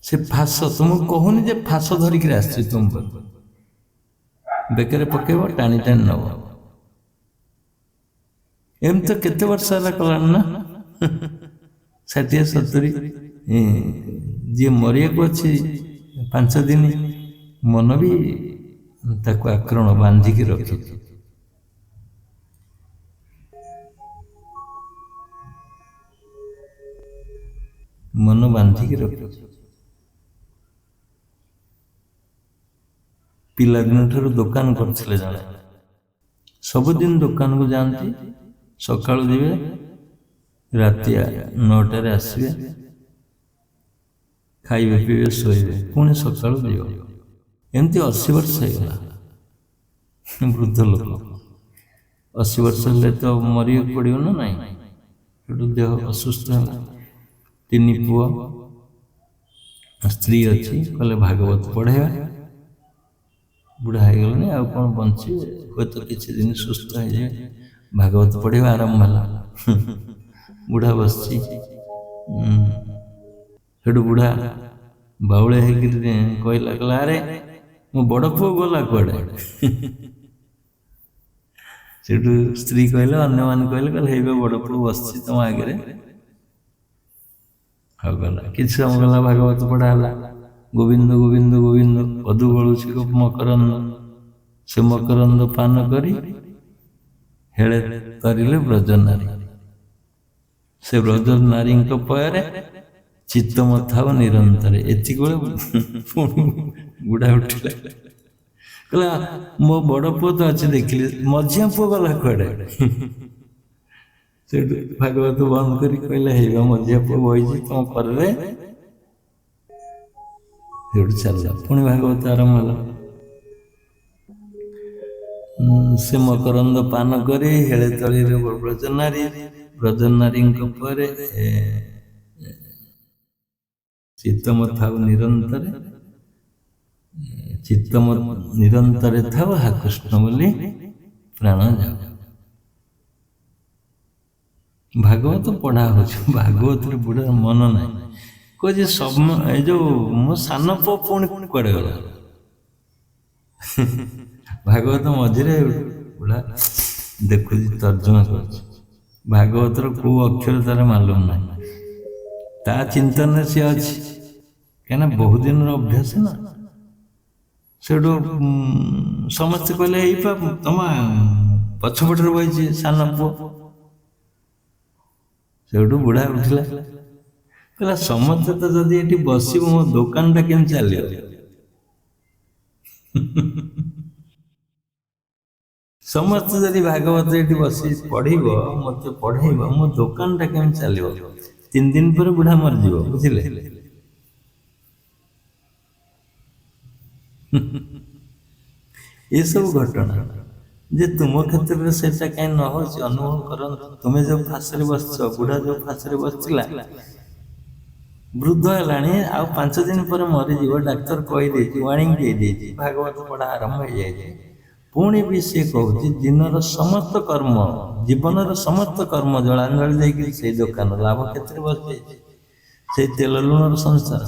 ସେ ଫାଶ ତୁମକୁ କହୁନି ଯେ ଫାଶ ଧରିକିରି ଆସିଛି ତୁମ ବେକରେ ପକେଇବ, ଟାଣି ଟାଣି ନେବ। ଏମିତି ତ କେତେ ବର୍ଷ ହେଲା କଲାଣି ନା, 60-70। ଯିଏ ମରିବାକୁ ଅଛି 5 ଦିନ, ମନ ବି ତାକୁ ଆକ୍ରମଣ ବାନ୍ଧିକି ରଖିଛି। ମନ ବାନ୍ଧିକି ରଖିଛି। ପିଲାଦିନ ଠାରୁ ଦୋକାନ କରିଥିଲେ ଜଣେ, ସବୁଦିନ ଦୋକାନକୁ ଯାଆନ୍ତି, ସକାଳୁ ଯିବେ, ରାତି 9ଟାରେ ଆସିବେ, ଖାଇବେ ପିଇବେ ଶୋଇବେ, ପୁଣି ସକାଳୁ ଯିବ। ଏମିତି 80 ବର୍ଷ ହେଇଗଲା। ବୃଦ୍ଧ ଲୋକ 80 ବର୍ଷ ହେଲେ ତ ମରିବାକୁ ପଡ଼ିବ ନା ନାହିଁ। ସେଠୁ ଦେହ ଅସୁସ୍ଥ ହେଲା। 3 ପୁଅ, ସ୍ତ୍ରୀ ଅଛି, କହିଲେ ଭାଗବତ ପଢ଼େଇବା। ବୁଢ଼ା ହେଇଗଲେଣି, ଆଉ କ'ଣ ବଞ୍ଚିବେ, ହୁଏତ କିଛି ଦିନ ସୁସ୍ଥ ହେଇଯିବେ, ଭାଗବତ ପଢ଼ିବା ଆରମ୍ଭ ହେଲା। ବୁଢ଼ା ବସିଛି। ସେଠୁ ବୁଢ଼ା ବାଉଳେ ହେଇକିରି କହିଲା, ଆରେ ମୋ ବଡ଼ ପୁଅ ଗଲା କୁଆଡ଼େ? ସେଠୁ ସ୍ତ୍ରୀ କହିଲେ, ଅନ୍ୟମାନେ କହିଲେ ହେଇବେ ବଡ଼ ପୁଅ ବସିଛି ତମ ଆଗରେ। ଆଉ ଗଲା। କିଛି ସମୟ ଗଲା, ଭାଗବତ ପଢ଼ା ହେଲା। ଗୋବିନ୍ଦ ଗୋବିନ୍ଦ ଗୋବିନ୍ଦ, ପଦୁ ଗଳୁଛି ମକରନ୍ଦ, ସେ ମକରନ୍ଦ ପାନ କରି ହେଳେ ତରିଲେ ବ୍ରଜନାରୀ। ସେ ବ୍ରଜନାରୀଙ୍କ ପୟରେ ଚିତ୍ତ ମଥାବ ନିରନ୍ତରେ। ଏତିକି ବେଳେ ପୁଣି ବୁଢ଼ା ଉଠିଲା, କହିଲା ମୋ ବଡ଼ ପୁଅ ତ ଅଛି ଦେଖିଲି, ମଝିଆ ପୁଅ ଗଲା କୁଆଡ଼େ? ସେଠୁ ଭାଗବତ ବନ୍ଦ କରି କହିଲେ, ହେଇବା ମଝିଆ ପୁଅ ବହିଛି ତମ କରରେ। ସେଠୁ ଚାଲିଲା। ପୁଣି ଭାଗବତ ଆରମ୍ଭ ହେଲା। ସେ ମକରନ୍ଦ ପାନ କରି ହେଳେ ତଳିରେ ବ୍ରଜନାରୀ, ବ୍ରଜନାରୀଙ୍କ ପରେ ଚିତ୍ତ ଥାଉ ନିରନ୍ତରେ, ଚିତ୍ତ ନିରନ୍ତରେ ଥାଉ ହେ କୃଷ୍ଣ ବୋଲି ପ୍ରାଣ ଯାଉ। ଭାଗବତ ପଢ଼ା ହଉଛି, ଭାଗବତରେ ବୁଢ଼ାର ମନ ନାହିଁ। କହୁଛି ଏଇ ଯୋଉ ମୋ ସାନ ପୁଅ ପୁଣି କୁଆଡ଼େ ଗଲା? ଭାଗବତ ମଝିରେ ବୁଢ଼ା ଦେଖୁଛି, ତର୍ଜମା କରୁଛି। ଭାଗବତର କୋଉ ଅକ୍ଷର ତାର ମାଲୁମ ନାହିଁ, ତା ଚିନ୍ତନରେ ସିଏ ଅଛି, କାହିଁକିନା ବହୁ ଦିନର ଅଭ୍ୟାସ ନା। ସେଠୁ ସମସ୍ତେ କହିଲେ, ଏଇପା ତମ ପଛପଟରେ ବହିଛି ସାନ ପୁଅ। ସେଠୁ ବୁଢ଼ା ଉଠିଲା, କହିଲା ସମସ୍ତେ ତ ଯଦି ଏଠି ବସିବ, ମୋ ଦୋକାନଟା କେମିତି ଚାଲିବ? ସମସ୍ତେ ଯଦି ଭାଗବତ ଏଠି ବସି ପଢ଼ିବ, ମତେ ପଢ଼େଇବ, ମୋ ଦୋକାନଟା କେମିତି ଚାଲିବ? 3 ଦିନ ପରେ ବୁଢ଼ା ମରିଯିବ, ବୁଝିଲେ? ଏସବୁ ଘଟଣା ଯେ ତୁମ କ୍ଷେତ୍ରରେ ସେଟା କାହିଁ ନ ହଉଛି ଅନୁଭବ କରନ୍ତୁ। ତୁମେ ଯୋଉ ଫାଶରେ ବସିଛ, ବୁଢ଼ା ଯୋଉ ଫାଶରେ ବସିଥିଲା, ବୃଦ୍ଧ ହେଲାଣି, ଆଉ 5 ଦିନ ପରେ ମରିଯିବ, ଡାକ୍ତର କହିଦେଇଛି, ୱାର୍ଣ୍ଣିଂ ଦେଇଦେଇଛି, ଭାଗବତ ପଢ଼ା ଆରମ୍ଭ ହେଇଯାଇଛି। ପୁଣି ବି ସିଏ କହୁଛି, ଦିନର ସମସ୍ତ କର୍ମ, ଜୀବନର ସମସ୍ତ କର୍ମ ଜଳାଞ୍ଜଳି ଦେଇକି ସେଇ ଦୋକାନ ଲାଭ କ୍ଷେତ୍ରରେ ବସିଯାଇଛି। ସେଇ ତେଲ ଲୁଣର ସଂସାର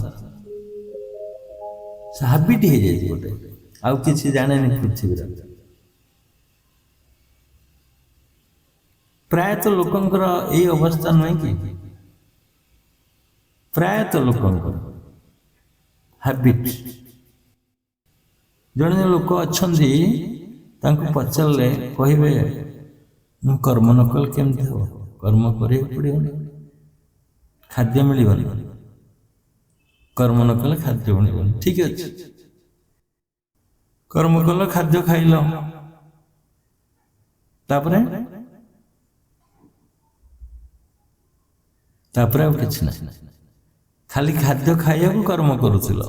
ହାବିଟ ହେଇଯାଇଛି ଗୋଟେ, ଆଉ କିଛି ଜାଣେନି ପୃଥିବୀର। ପ୍ରାୟତଃ ଲୋକଙ୍କର ଏଇ ଅବସ୍ଥା ନୁହେଁ କି? ପ୍ରାୟତଃ ଲୋକଙ୍କର ହାବିଟ। ଜଣେ ଜଣେ ଲୋକ ଅଛନ୍ତି, ତାଙ୍କୁ ପଚାରିଲେ କହିବେ, ମୁଁ କର୍ମ ନ କଲେ କେମିତି ହେବ? କର୍ମ କରିବାକୁ ପଡ଼ିବନି, ଖାଦ୍ୟ ମିଳିବନି। କର୍ମ ନ କଲେ ଖାଦ୍ୟ ମିଳିବନି। ଠିକ ଅଛି, କର୍ମ କଲ, ଖାଦ୍ୟ ଖାଇଲ, ତାପରେ ଆଉ କିଛି ନାହିଁ। ଖାଲି ଖାଦ୍ୟ ଖାଇବାକୁ କର୍ମ କରୁଥିଲ,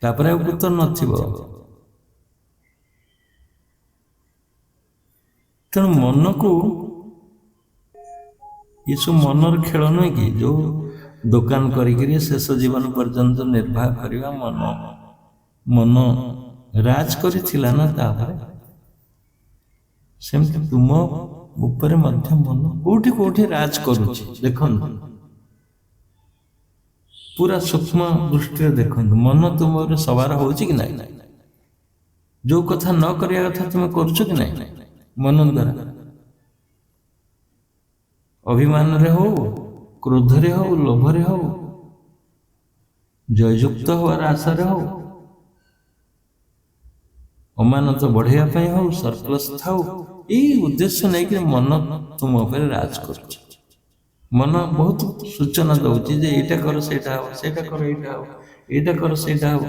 ତାପରେ ଆଉ ତ ନଥିବ। ତେଣୁ ମନକୁ, ଏସବୁ ମନର ଖେଳ ନୁହେଁ କି? ଯୋଉ ଦୋକାନ କରିକିରି ଶେଷ ଜୀବନ ପର୍ଯ୍ୟନ୍ତ ନିର୍ବାହ କରିବା ମନ ରାଜ କରିଥିଲା ନା ତାପରେ, ସେମିତି ତୁମ ଉପରେ ମଧ୍ୟ ମନ କୋଉଠି କୋଉଠି ରାଜ କରୁଛି। ଦେଖନ୍ତୁ, ପୁରା ସୂକ୍ଷ୍ମ ଦୃଷ୍ଟିରେ ଦେଖନ୍ତୁ, ମନ ତୁମର ସବାର ହଉଛି କି ନାହିଁ? ଯୋଉ କଥା ନ କରିବା କଥା ତୁମେ କରୁଛ କି ନାହିଁ ମନ ଦ୍ୱାରା? ଅଭିମାନରେ ହଉ, କ୍ରୋଧରେ ହଉ, ଲୋଭରେ ହଉ, ଜୟଯୁକ୍ତ ହବାର ଆଶାରେ ହଉ, ଅମାନତ ବଢେଇବା ପାଇଁ ହଉ, ସରପ୍ଲସ୍ ଥାଉ, ଏଇ ଉଦ୍ଦେଶ୍ୟ ନେଇକି ମନ ତୁମ ଉପରେ ରାଜ କରୁଛି। ମନ ବହୁତ ସୂଚନା ଦଉଛି ଯେ ଏଇଟା କର ସେଇଟା ହବ, ସେଇଟା କର ଏଇଟା ହବ, ଏଇଟା କର ସେଇଟା ହବ।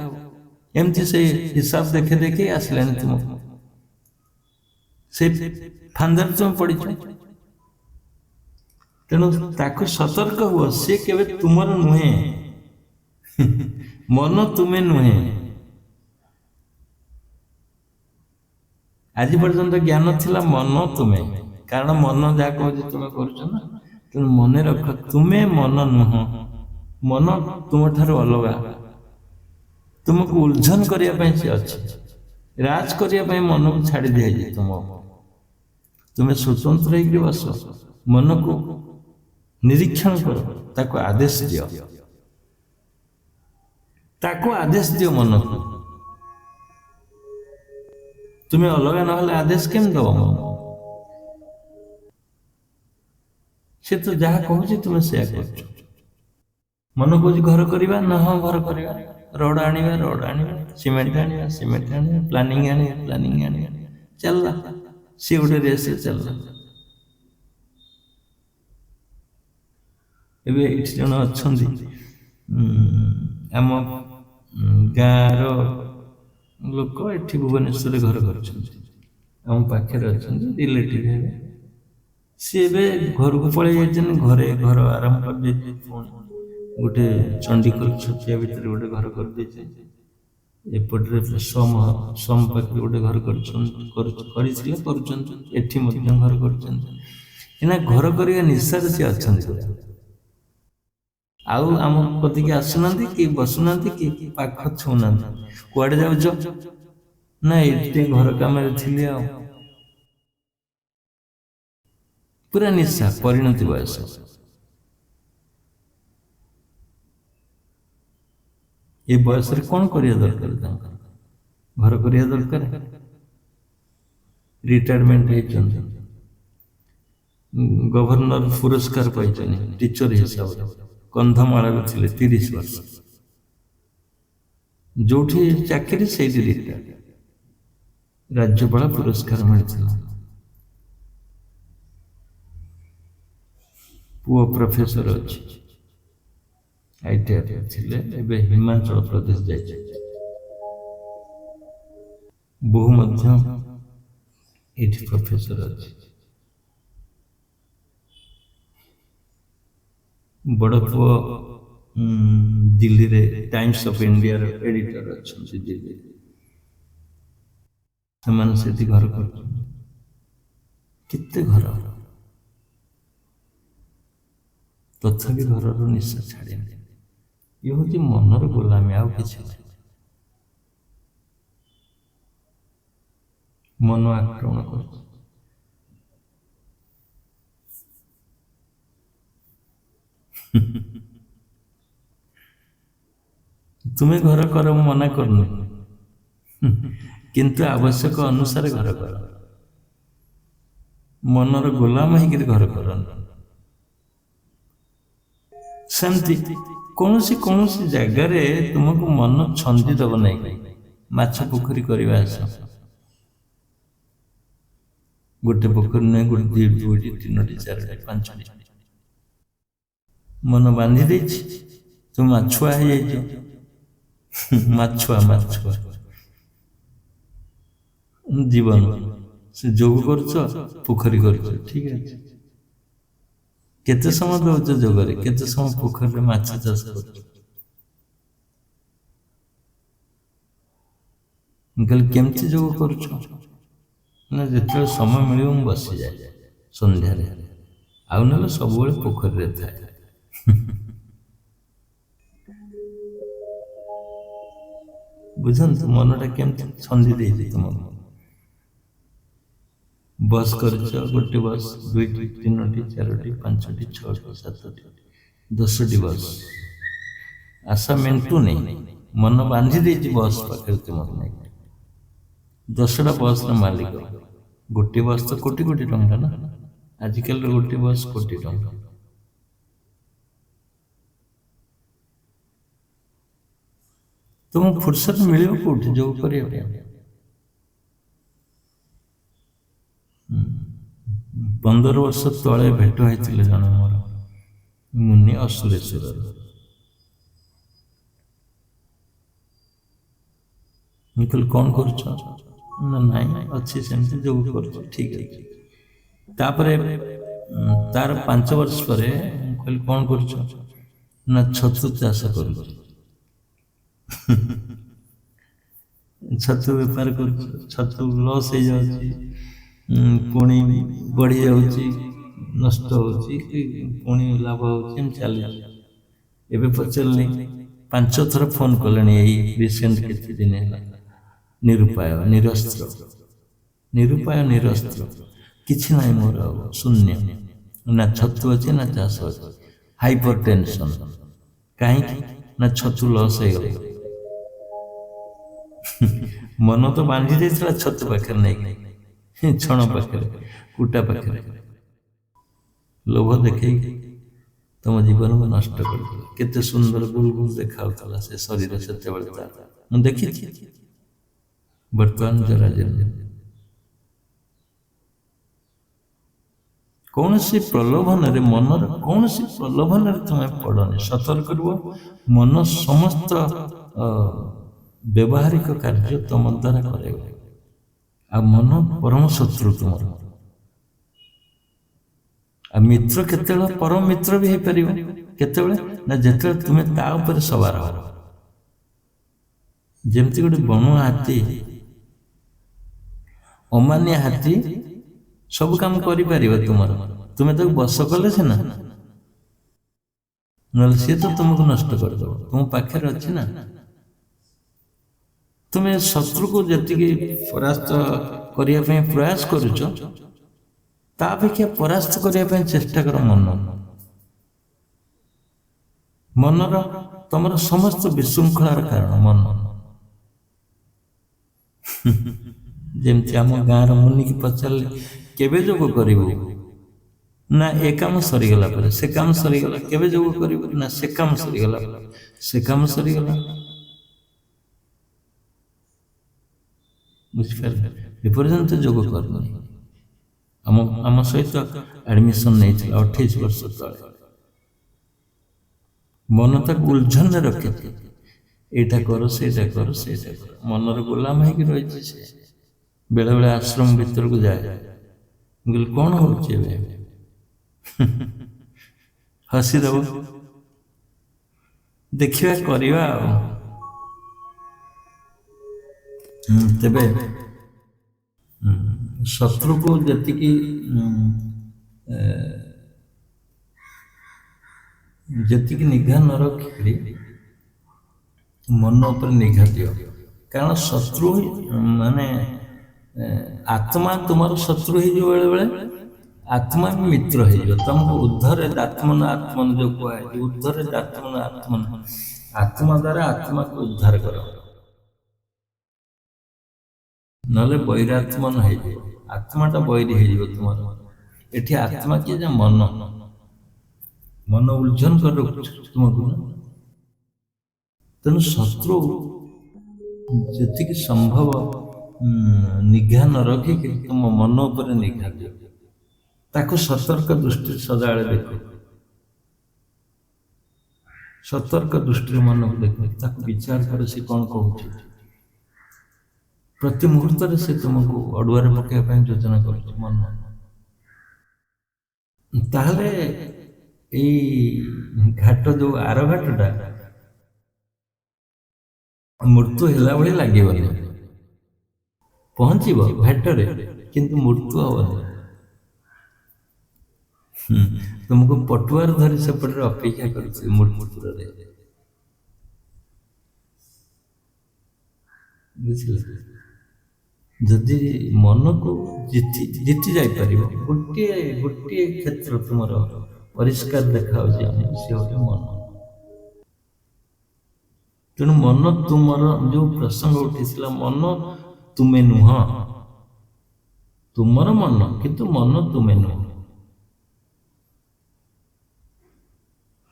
ଏମିତି ସେଇ ହିସାବ ଦେଖି ଦେଖି ଆସିଲାଣି ତୁମକୁ, ସେଇ ଫାନ୍ଦାରେ ତୁମେ ପଡିଛ। ତେଣୁ ତାକୁ ସତର୍କ ହୁଅ, ସେ କେବେ ତୁମର ନୁହେଁ। ମନ ତୁମେ ନୁହେଁ। ଆଜି ପର୍ଯ୍ୟନ୍ତ ଜ୍ଞାନ ଥିଲା ମନ ତୁମେ, କାରଣ ମନ ଯାହା କହୁଛି ତୁମେ କରୁଛ ନା। ତେଣୁ ମନେ ରଖ, ତୁମେ ମନ ନୁହଁ। ମନ ତୁମଠାରୁ ଅଲଗା। ତୁମକୁ ଉଲଝନ କରିବା ପାଇଁ ସେ ଅଛି, ରାଜ କରିବା ପାଇଁ ମନକୁ ଛାଡ଼ି ଦିଆଯାଇଛି ତୁମ। ତୁମେ ସ୍ୱତନ୍ତ୍ର ହେଇକି ବସ, ମନକୁ ନିରୀକ୍ଷଣ କର, ତାକୁ ଆଦେଶ ଦିଅ, ତାକୁ ଆଦେଶ ଦିଅ ମନକୁ। ତୁମେ ଅଲଗା ନହେଲେ ଆଦେଶ କେମିତି ଦବ? ସେ ତ ଯାହା କହୁଛି ତୁମେ ସେୟା କରୁଛ। ମନ କହୁଛି ଘର କରିବା, ନା ହଁ ଘର କରିବା, ରଡ ଆଣିବା, ରଡ ଆଣିବା, ସିମେଣ୍ଟ ଆଣିବା, ସିମେଣ୍ଟ ଆଣିବା, ପ୍ଲାନିଂ ଆଣିବା, ପ୍ଲାନିଂ ଆଣିବା, ଚାଲିଲା। ସିଏ ଗୋଟେ ରେସରେ ଚାଲିଲା। ଏବେ ଏଠି ଜଣେ ଅଛନ୍ତି, ଆମ ଗାଁର ଲୋକ, ଏଠି ଭୁବନେଶ୍ୱରରେ ଘର କରିଛନ୍ତି, ଆମ ପାଖରେ ଅଛନ୍ତି, ରିଲେଟିଭ ହେବେ। ସିଏ ଏବେ ଘରକୁ ପଳେଇ ଯାଇଛନ୍ତି, ଘର ଆରମ୍ଭ କରିଦେଇଛନ୍ତି। ପୁଣି ଗୋଟେ ଚଣ୍ଡିଖୋଲ ଛତିଆ ଭିତରେ ଗୋଟେ ଘର କରିଦେଇଛନ୍ତି। ଏପଟରେ ସମ ପାଖରେ ଗୋଟେ ଘର କରିଥିଲେ, କରୁଛନ୍ତି। ଏଠି ମଧ୍ୟ ଘର କରିଛନ୍ତି। ଏନା ଘର କରିବା ନିଶାରେ ସିଏ ଅଛନ୍ତି। ଆଉ ଆମ କତିକି ଆସୁନାହାନ୍ତି କି ବସୁନାହାନ୍ତି କି ପାଖ ଛୁଉଁନାହାନ୍ତି। କୁଆଡେ ଯାଉଛ? ନା ଏଠି ଘର କାମରେ ଥିଲି। ଆଉ ପୁରା ନିଶା, ପରିଣତି ବୟସ। ଏ ବୟସରେ କଣ କରିବା ଦରକାର? ତାଙ୍କର ଘର କରିବା ଦରକାର। ରିଟାୟାରମେଣ୍ଟ ହେଇଛନ୍ତି, ଗଭର୍ଣ୍ଣର ପୁରସ୍କାର ପାଇଛନ୍ତି ଟିଚର ହିସାବରେ। କନ୍ଧମାଳରେ ଥିଲେ 30 ବର୍ଷ, ଯୋଉଠି ଚାକିରି ସେଇଠି ରିଟାୟାର୍ଡ। ରାଜ୍ୟପାଳ ପୁରସ୍କାର ମିଳିଥିଲା। ପୁଅ ପ୍ରଫେସର ଅଛି, ITR ଥିଲେ, ଏବେ ହିମାଚଳ ପ୍ରଦେଶ ଯାଇଛନ୍ତି। ବୋହୂ ମଧ୍ୟ ଏଠି ପ୍ରଫେସର ଅଛି। ବଡ଼ ପୁଅ ଦିଲ୍ଲୀରେ ଟାଇମ୍ସ ଅଫ୍ ଇଣ୍ଡିଆର ଏଡିଟର ଅଛନ୍ତି ଦିଲ୍ଲୀରେ। ସେମାନେ ସେଠି ଘର କରୁଛନ୍ତି। କେତେ ଘର, ତଥାପି ଘରର ନିଶା ଛାଡେନି। ଇଏ ହଉଛି ମନର ଗୋଲାମୀ, ଆଉ କିଛି ନାହିଁ। ମନ ଆକ୍ରମଣ କରୁଛି। ତୁମେ ଘର କର, ମୁଁ ମନା କରୁନି, କିନ୍ତୁ ଆବଶ୍ୟକ ଅନୁସାରେ ଘର କର। ମନର ଗୋଲାମ ହେଇକିରି ଘର କରନି। ସେମିତି କୌଣସି ଜାଗାରେ ତୁମକୁ ମନ ଛନ୍ଦି ଦବ ନାହିଁ। ମାଛ ପୋଖରୀ କରିବା ଆସ, ଗୋଟେ ପୋଖରୀ ନାହିଁ, ଗୋଟେ ଦୁଇଟି, ତିନୋଟି, ଚାରୋଟି, ପାଞ୍ଚଟି ମନ ବାନ୍ଧି ଦେଇଛି। ତୁମେ ମାଛୁଆ ହେଇଯାଇଛ। ମାଛୁଆ ଜୀବନ। ସେ ଯୋଗ କରୁଛ, ପୋଖରୀ କରୁଛ, ଠିକ ଅଛି। କେତେ ସମୟ ଦଉଛ ଯୋଗରେ, କେତେ ସମୟ ପୋଖରୀରେ ମାଛ ଚାଷ କରୁଛ? ମୁଁ କହିଲି କେମିତି ଯୋଗ କରୁଛ? ନା ଯେତେବେଳେ ସମୟ ମିଳିବ ମୁଁ ବସିଯାଏ ସନ୍ଧ୍ୟାରେ, ଆଉ ନହେଲେ ସବୁବେଳେ ପୋଖରୀରେ ଥାଏ। ବୁଝନ୍ତୁ ମନଟା କେମିତି ଛନ୍ଦି ଦେଇଛି ତୁମକୁ। ବସ୍ କରିଛ, ଗୋଟେ ବସ୍, ଦୁଇଟି, ତିନୋଟି, ଚାରୋଟି, ପାଞ୍ଚଟି, ଛଅଟି, ସାତଟି, 10ଟି ବସ୍। ଆଶା ମେଣ୍ଟୁନି, ମନ ବାନ୍ଧି ଦେଇଛି ବସ୍ ପାଖରେ ତୁମକୁ ନେଇକି। 10ଟା ବସ୍ର ମାଲିକ। ଗୋଟିଏ ବସ୍ ତ କୋଟି କୋଟି ଟଙ୍କା ନା, ଆଜିକାଲିର ଗୋଟିଏ ବସ୍ କୋଟି ଟଙ୍କା। ତୁମକୁ ଫୁର୍ସତ ମିଳିବ କୋଉଠି ଯୋଗ କରିବା ପାଇଁ? 15 ବର୍ଷ ତଳେ ଭେଟ ହେଇଥିଲେ ଜଣେ ମୋର ମୁନି ଅସୁରେଶ୍ୱର। ମୁଁ କହିଲି କଣ କରୁଛ? ନା ନାଇଁ ଅଛି ସେମିତି ଯୋଗ କରୁଛି। ଠିକ ଅଛି। ତାପରେ ତାର 5 ବର୍ଷ ପରେ ମୁଁ କହିଲି କଣ କରୁଛ? ନା ଛତୁ ଚାଷ କରୁଛି। ଛତୁ ବେପାର କରୁଛି, ଛତୁ ଲସ୍ ହେଇଯାଉଛି, ପୁଣି ବଢି ଯାଉଛି, ନଷ୍ଟ ହଉଛି, ପୁଣି ଲାଭ ହଉଛି, ଏମିତି ଚାଲିଛି। ଏବେ ପଚାରିଲି, 5 ଥର ଫୋନ କଲେଣି ଏଇ ରିସେଣ୍ଟ କିଛି ଦିନ ହେଲା। ନିରୁପାୟ, ନିରସ୍ତ୍ର, ନିରୁପାୟ, ନିରସ୍ତ୍ର, କିଛି ନାହିଁ ମୋର, ଆଉ ଶୂନ୍ୟ। ନା ଛତୁ ଅଛି ନା ଚାଷ ଅଛି। Hyper tension. କାହିଁକି? ନା ଛତୁ ଲସ୍ ହେଇଗଲା। ମନ ତ ବାନ୍ଧି ଦେଇଥିଲା ଛତୁ ପାଖରେ ନେଇକି, ଛଣ ପାଖରେ, କୁଟା ପାଖରେ। ଲୋଭ ଦେଖେଇକି ତମ ଜୀବନକୁ ନଷ୍ଟ କରିଦେଲା। କେତେ ସୁନ୍ଦର ଗୁଲ ଗୁଲ ଦେଖାଉଥିଲା ସେ ଶରୀର ସେତେବେଳେ ତାର, ମୁଁ ଦେଖିଛି। ବର୍ତ୍ତମାନ ଜରାଜୀର୍ଣ୍ଣ। କୌଣସି ପ୍ରଲୋଭନରେ, ମନର କୌଣସି ପ୍ରଲୋଭନରେ ତୁମେ ପଡ଼ନି। ସତର୍କ ରୁହ। ମନ ସମସ୍ତ ବ୍ୟବହାରିକ କାର୍ଯ୍ୟ ତମ ଦ୍ୱାରା କରେଇବ। ଆଉ ମନ ପରମ ଶତ୍ରୁ ତୁମର। ଆଉ ମିତ୍ର କେତେବେଳେ ପରମ ମିତ୍ର ବି ହେଇପାରିବ? କେତେବେଳେ? ନା ଯେତେବେଳେ ତୁମେ ତା ଉପରେ ସବାର ହବ। ଯେମିତି ଗୋଟେ ବଣୁଆ ହାତୀ, ଅମାନିଆ ହାତୀ ସବୁ କାମ କରିପାରିବ ତୁମର, ତୁମେ ତାକୁ ବଶ କଲେ ସିନା, ନହେଲେ ସିଏ ତ ତୁମକୁ ନଷ୍ଟ କରିଦେବ। ତୁମ ପାଖରେ ଅଛି ନା। ତୁମେ ଶତ୍ରୁକୁ ଯେତିକି ପରାସ୍ତ କରିବା ପାଇଁ ପ୍ରୟାସ କରୁଛ, ତା ଅପେକ୍ଷା ପରାସ୍ତ କରିବା ପାଇଁ ଚେଷ୍ଟା କର ମନ। ମନର, ତମର ସମସ୍ତ ବିଶୃଙ୍ଖଳାର କାରଣ ମନ। ଯେମିତି ଆମ ଗାଁର ମୁନିକି ପଚାରିଲେ, କେବେ ଯୋଗ କରିବୁ? ନା ଏ କାମ ସରିଗଲା ପରେ। ସେ କାମ ସରିଗଲା। କେବେ ଯୋଗ କରିବୁ? ନା ସେ କାମ ସରିଗଲା ପରେ। ସେ କାମ ସରିଗଲା। ବୁଝିପାରିଲେ? ଏପର୍ଯ୍ୟନ୍ତ ଯୋଗ କରୁନି। ଆମ ସହିତ ଆଡମିସନ ନେଇଥିଲା 28 ବର୍ଷ ତଳେ। ମନ ତାକୁ ଉଲଝନରେ ରଖିଛି। ଏଇଟା କର, ସେଇଟା କର, ସେଇଟା କର। ମନର ଗୋଲାମ ହେଇକି ରହିଛି ସେ। ବେଳେ ବେଳେ ଆଶ୍ରମ ଭିତରକୁ ଯାଏ। ମୁଁ କହିଲି କଣ ହଉଛି ଏବେ? ହସିଦବ। ଦେଖିବା, କରିବା ଆଉ। ତେବେ ଶତ୍ରୁକୁ ଯେତିକି ନିଘା ନ ରଖିକିରି ମନ ଉପରେ ନିଘା ଦିଅ। କାରଣ ଶତ୍ରୁ ମାନେ ଆତ୍ମା ତୁମର ଶତ୍ରୁ ହେଇଯିବ ବେଳେ ବେଳେ, ଆତ୍ମା ବି ମିତ୍ର ହେଇଯିବ। ତମକୁ ଉଦ୍ଧରେ ଦାତ୍ମନ ଆତ୍ମନ ଯୋଉ କୁହାଯାଇଛି, ଉଦ୍ଧରେ ଦାତ୍ମନ ଆତ୍ମନ, ଆତ୍ମା ଦ୍ୱାରା ଆତ୍ମାକୁ ଉଦ୍ଧାର କର, ନହେଲେ ବୈରାତ୍ମନ ହେଇଯିବ। ଆତ୍ମାଟା ବୈରୀ ହେଇଯିବ ତୁମର। ଏଠି ଆତ୍ମା କିଏ? ଯେ ମନ। ମନ ଉଲଝନ କରି ରଖୁଛି ତୁମକୁ। ତେଣୁ ଶତ୍ରୁ ଯେତିକି ସମ୍ଭବ ନିଘା ନ ରଖିକି ତୁମ ମନ ଉପରେ ନିଘା ଦିଅ। ତାକୁ ସତର୍କ ଦୃଷ୍ଟିରେ ସଦାବେଳେ ଦେଖ। ସତର୍କ ଦୃଷ୍ଟିରେ ମନକୁ ଦେଖ। ତାକୁ ବିଚାର କର, ସେ କଣ କହୁଛି। ପ୍ରତି ମୁହୂର୍ତ୍ତରେ ସେ ତୁମକୁ ଅଡୁଆରେ ପକାଇବା ପାଇଁ ଯୋଜନା କରୁଛି ମନ। ତାହେଲେ ଏଇ ଘାଟ, ଯୋଉ ଆର ଘାଟଟା, ମୃତ୍ୟୁ ହେଲା ଭଳି ଲାଗିବନି। ପହଞ୍ଚିବ ଘାଟରେ, କିନ୍ତୁ ମୃତ୍ୟୁ ହବନି। ତୁମକୁ ପଟୁଆର ଧରି ସେପଟରେ ଅପେକ୍ଷା କରୁଛି ମୃତ୍ୟୁରେ। ବୁଝିଲେ? ଯଦି ମନକୁ ଜିତି ଯାଇପାରିବ, ଗୋଟିଏ ଗୋଟିଏ କ୍ଷେତ୍ର ତୁମର ପରିଷ୍କାର ଦେଖାଯାଉଛି ଆମକୁ, ସେ ଗୋଟେ ମନ। ତେଣୁ ମନ ତୁମର ଯୋଉ ପ୍ରସଙ୍ଗ ଉଠିଥିଲା, ମନ ତୁମେ ନୁହଁ, ତୁମର ମନ, କିନ୍ତୁ ମନ ତୁମେ ନୁହଁ।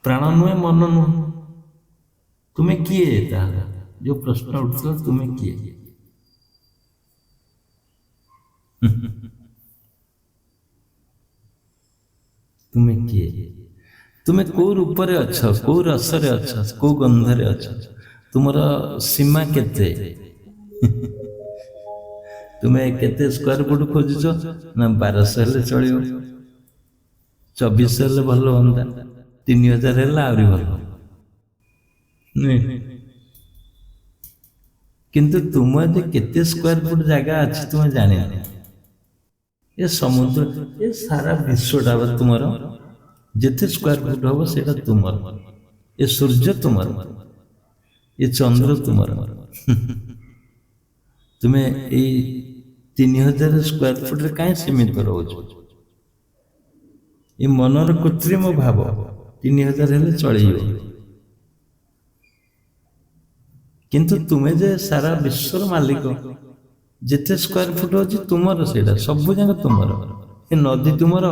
ପ୍ରାଣ ନୁହେଁ, ମନ ନୁହଁ, ତୁମେ କିଏ? ତାହେଲେ ଯୋଉ ପ୍ରଶ୍ନ ଉଠିଥିଲା, ତୁମେ କିଏ? ତୁମେ କିଏ? ତୁମେ କୋଉ ରୂପରେ ଅଛ, କୋଉ ରସରେ ଅଛ, କୋଉ ଗନ୍ଧରେ ଅଛ, ତୁମର ସୀମା କେତେ? ତୁମେ କେତେ ସ୍କୋୟାର ଫୁଟ ଖୋଜୁଛ? ନା 1200 ହେଲେ ଚଳିବ, 2400 ହେଲେ ଭଲ ହୁଅନ୍ତା, 3000 ହେଲେ ଆହୁରି ଭଲ। କିନ୍ତୁ ତୁମ ଯେ କେତେ ସ୍କୋୟାର ଫୁଟ ଜାଗା ଅଛି ତୁମେ ଜାଣିନ। ଏ ସମୁଦ୍ର, ଏ ସାରା ବିଶ୍ୱଟା ତୁମର, ଯେତେ ସ୍କୋୟାର ଫୁଟ ହବ ସେଇଟା ତୁମର। ଏ ସୂର୍ଯ୍ୟ ତୁମର, ଏ ଚନ୍ଦ୍ର ତୁମର। ତୁମେ ଏଇ 3000 ସ୍କୋୟାର ଫୁଟରେ କାହିଁ ସୀମିତ ରହୁଛ? ଏ ମନର କୃତ୍ରିମ ଭାବ 3000 ହେଲେ ଚଳିଯିବ, କିନ୍ତୁ ତୁମେ ଯେ ସାରା ବିଶ୍ୱର ମାଲିକ, ଯେତେ ସ୍କୋୟାର ଫୁଟ ଅଛି ତୁମର, ସେଇଟା ସବୁ ଯାକ ତୁମର। ଏ ନଦୀ ତୁମର,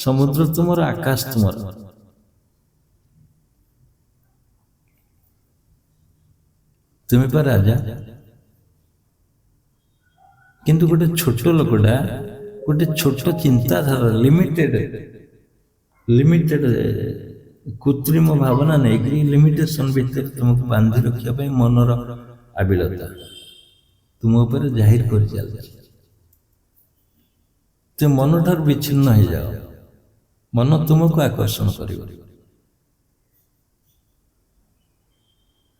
ସମୁଦ୍ର ତୁମର, ଆକାଶ ତୁମର। ତୁମେ ପା ରାଜା। କିନ୍ତୁ ଗୋଟେ ଛୋଟ ଲୋକଟା, ଗୋଟେ ଛୋଟ ଚିନ୍ତାଧାରା, ଲିମିଟେଡ କୃତ୍ରିମ ଭାବନା ନେଇକରି ଲିମିଟେସନ ଭିତରେ ତୁମକୁ ବାନ୍ଧି ରଖିବା ପାଇଁ ମନର ଆବିଳତା ତୁମ ଉପରେ ଜାହିର କରି ଚାଲିଛି। ତୁମେ ମନଠାରୁ ବିଚ୍ଛିନ୍ନ ହେଇଯାଅ, ମନ ତୁମକୁ ଆକର୍ଷଣ କରିବ।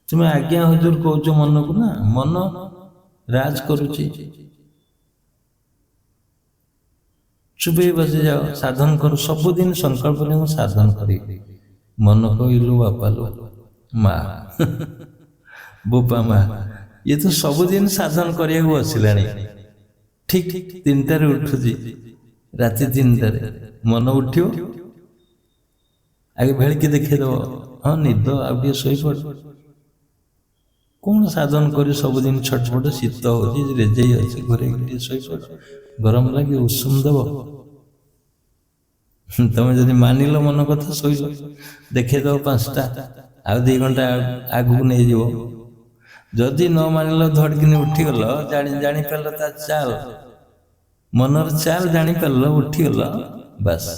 ତୁମେ ଆଜ୍ଞା ହୁଜୁର କହୁଛ ମନକୁ, ନା ମନ ରାଜ କରୁଛି। ଚୁପେଇ ବସିଯାଅ, ସାଧନ କର, ସବୁଦିନ ସଂକଳ୍ପ ନେଇ ମୁଁ ସାଧନ କରିବି। ମନ କହିଲୁ ବାପାଲୁ ମା, ବୋପା ମା, ଇଏ ତ ସବୁଦିନ ସାଧନ କରିବାକୁ ବସିଲାଣି। ଠିକ 3টাରେ ଉଠୁଛି, ରାତି 3টাରେ ମନ ଉଠିବ, ଆଗେ ଭେଳିକି ଦେଖେଇଦବ, ହଁ ନିଦ, ଆଉ ଟିକେ ଶୋଇପଡ। କଣ ସାଧନ କରି ସବୁଦିନ ଛଟପଟ, ଶୀତ ହଉଛି, ରେଜେଇ ଅଛି, ଘରେ ଟିକେ ଶୋଇପଡ, ଗରମ ଲାଗି ଉଷୁମ ଦବ। ତମେ ଯଦି ମାନିଲ ମନ କଥା, ଶୋଇଲ, ଦେଖେଇଦବ 5ଟା, ଆଉ 2 ଘଣ୍ଟା ଆଗକୁ ନେଇଯିବ। ଯଦି ନ ମାନିଲ, ଧଡକିନି ଉଠିଗଲ, ଜାଣିପାରିଲ ତା ଚାଲ, ମନର ଚାଲ ଜାଣିପାରିଲ, ଉଠିଗଲ, ବାସ୍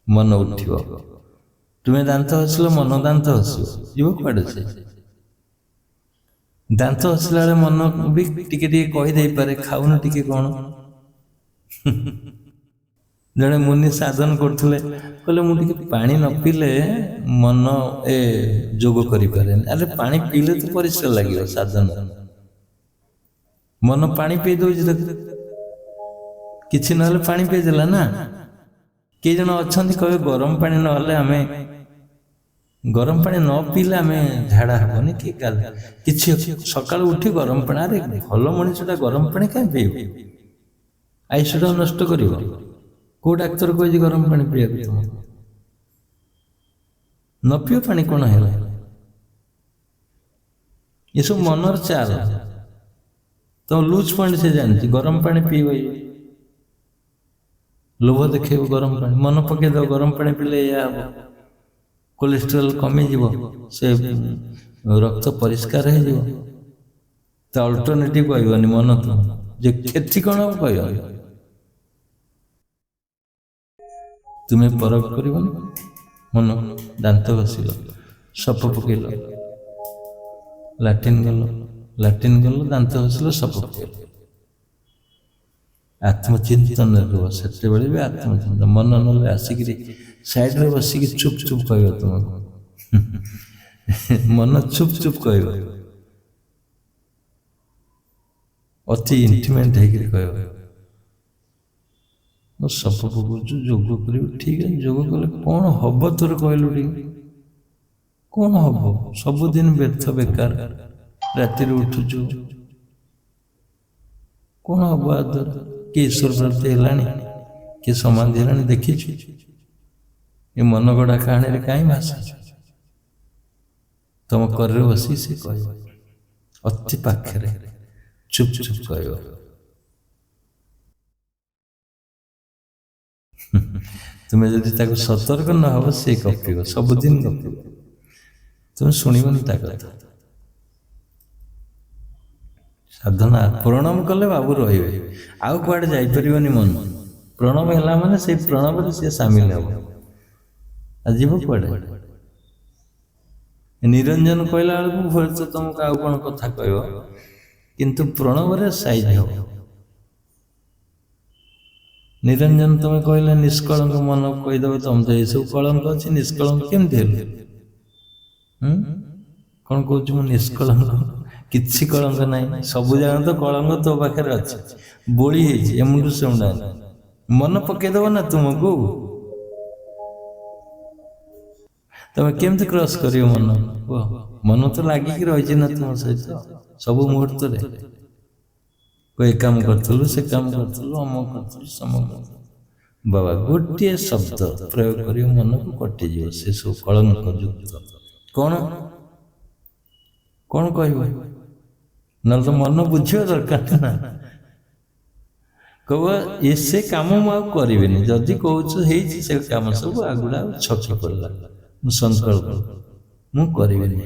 ମନ ଉଠିବ। ତୁମେ ଦାନ୍ତ ହସିଲ, ମନ ଦାନ୍ତ ହସିବ, ଯିବ କୁଆଡେ ସେ? ଦାନ୍ତ ହସିଲା ବେଳେ ମନ ବି ଟିକେ ଟିକେ କହିଦେଇପାରେ, ଖାଉନ ଟିକେ କଣ। ଜଣେ ମୁନି ସାଧନ କରୁଥିଲେ, କହିଲେ ମୁଁ ଟିକେ ପାଣି ନ ପିଇଲେ ମନ ଯୋଗ କରିପାରେନି। ଆରେ ପାଣି ପିଇଲେ ତ ପରିଶ୍ରମ ଲାଗିବ ସାଧନ। ମନ ପାଣି ପିଇ ଦଉଛି, କିଛି ନହେଲେ ପାଣି ପିଇଦେଲା ନା। କେଇ ଜଣ ଅଛନ୍ତି କହିବେ ଗରମ ପାଣି ନହେଲେ ଆମେ, ଗରମ ପାଣି ନ ପିଇଲେ ଆମେ ଝାଡା ହବନି କି କିଛି, ସକାଳୁ ଉଠି ଗରମ ପାଣି। ଆରେ ଭଲ ମଣିଷଟା ଗରମ ପାଣି କାହିଁ ପିଇବ? ଆୟୁଷଟା ନଷ୍ଟ କରିବ। କୋଉ ଡାକ୍ତର କହିଛି ଗରମ ପାଣି ପିଇବାକୁ? ତୁମକୁ ନ ପିଅ ପାଣି କଣ ହେଲା? ଏସବୁ ମନର ଚାଲ। ତ ଲୁଜ ପଏଣ୍ଟ ସେ ଜାଣିଛି, ଗରମ ପାଣି ପିଇବ, ଲୋଭ ଦେଖେଇବ ଗରମ ପାଣି, ମନ ପକେଇଦବ ଗରମ ପାଣି ପିଇଲେ ଏଇଆ ହବ, କୋଲେଷ୍ଟ୍ରଲ କମିଯିବ, ସେ ରକ୍ତ ପରିଷ୍କାର ହେଇଯିବ। ତା ଅଲ୍ଟରନେଟିଭ କହିବନି ମନ, ତୁମ ଯେ କ୍ଷତି କଣ ହବ କହିବନି। ତୁମେ ପରଖ କରିବନି। ମନ ଦାନ୍ତ ଘଷିଲ, ସପ ପକେଇଲ, ଲାଟ୍ରିନ୍ ଗଲ, ଦାନ୍ତ ଘଷିଲ, ସପ ପକେଇଲ, ଆତ୍ମଚିନ୍ତନରେ ରୁହ। ସେତେବେଳେ ବି ଆତ୍ମଚିନ୍ତନ, ମନ ନହେଲେ ଆସିକିରି ସାଇଡରେ ବସିକି ଚୁପ ଚୁପ କହିବ ତୁମକୁ। ମନ ଚୁପ ଚୁପ କହିବ, ଅତି ଇଣ୍ଟିମେଟ ହେଇକିରି କହିବ, ମୁଁ ସପ ପକଉଛୁ, ଯୋଗ କରିବୁ। ଠିକ ଅଛି, ଯୋଗ କଲେ କଣ ହବ ତୋର କହିଲୁ ଟିକେ? କଣ ହବ? ସବୁଦିନ ବ୍ୟର୍ଥ ବେକାର, ରାତିରେ ଉଠୁଛୁ, କ'ଣ ହବ ଆ ଦ୍ୱାରା? କିଏ ଈଶ୍ୱର ପ୍ରାପ୍ତି ହେଲାଣି, କିଏ ସମାଧି ହେଲାଣି ଦେଖିଛୁ? ଏ ମନ ଗଢ଼ା କାହାଣୀରେ କାହିଁ ଭାସୁଛୁ? ତମ କରରେ ବସି ସେ କହିବ, ଅତି ପାଖରେ ଚୁପ୍ ଚୁପ୍ କହିବ। ତୁମେ ଯଦି ତାକୁ ସତର୍କ ନ ହବ ସେ ଗପିବ, ସବୁଦିନ ଗପିବ, ତୁମେ ଶୁଣିବନି ତା କଥା। ସାଧନା ପ୍ରଣବ କଲେ ବାବୁ ରହିବେ, ଆଉ କୁଆଡ଼େ ଯାଇପାରିବନି ମନ। ପ୍ରଣବ ହେଲା ମାନେ ସେଇ ପ୍ରଣବରେ ସିଏ ସାମିଲ ହବ, ଆଉ ଯିବ କୁଆଡ଼େ? ନିରଞ୍ଜନ କହିଲା ବେଳକୁ ହୁଏତ ତମକୁ ଆଉ କ'ଣ କଥା କହିବ, କିନ୍ତୁ ପ୍ରଣବରେ ସାଇଜ ହବ। ନିରଞ୍ଜନ ତମେ କହିଲେ ନିଷ୍କଳଙ୍କ ମନ କହିଦେବ, ତମେ ତ ଏସବୁ କଳଙ୍କ ଅଛି, ନିଷ୍କଳଙ୍କ କେମିତି ହେଲେ? କ'ଣ କହୁଛୁ ମୁଁ ନିଷ୍କଳଙ୍କ? କିଛି କଳଙ୍କ ନାହିଁ, ସବୁ ଜାଣ ତ କଳଙ୍କ ତୋ ପାଖରେ ଅଛି, ବୋଳି ହେଇଛି ଏମୁଣ୍ଡୁ ସେମୁଣ୍ଡା। ମନ ପକେଇଦବ ନା ତୁମକୁ, ତମେ କେମିତି କ୍ରସ୍ କରିବ ମନ? କୁହ। ମନ ତ ଲାଗିକି ରହିଛି ନା ତୁମ ସହିତ ସବୁ ମୁହୂର୍ତ୍ତରେ। ଏ କାମ କରିଥିଲୁ, ସେ କାମ କରିଥିଲୁ, ଅମକ କରିଥିଲୁ, ସମକ କରିଥିଲୁ। ବାବା ଗୋଟିଏ ଶବ୍ଦ ପ୍ରୟୋଗ କରିବ, ମନକୁ କଟିଯିବ ସେ ସବୁ କଳଙ୍କ ଯୁକ୍ତ। କ'ଣ କ'ଣ କହିବ? ନହେଲେ ତ ମନ ବୁଝିବା ଦରକାର ନା। କହିବ ଏ ସେ କାମ ମୁଁ ଆଉ କରିବିନି, ଯଦି କହୁଛୁ ହେଇଛି ସେ କାମ ସବୁ ଆଗୁଡ଼ା ଛକି ପଡ଼ିଲା, ମୁଁ ସଂକଳ୍ପ ମୁଁ କରିବିନି,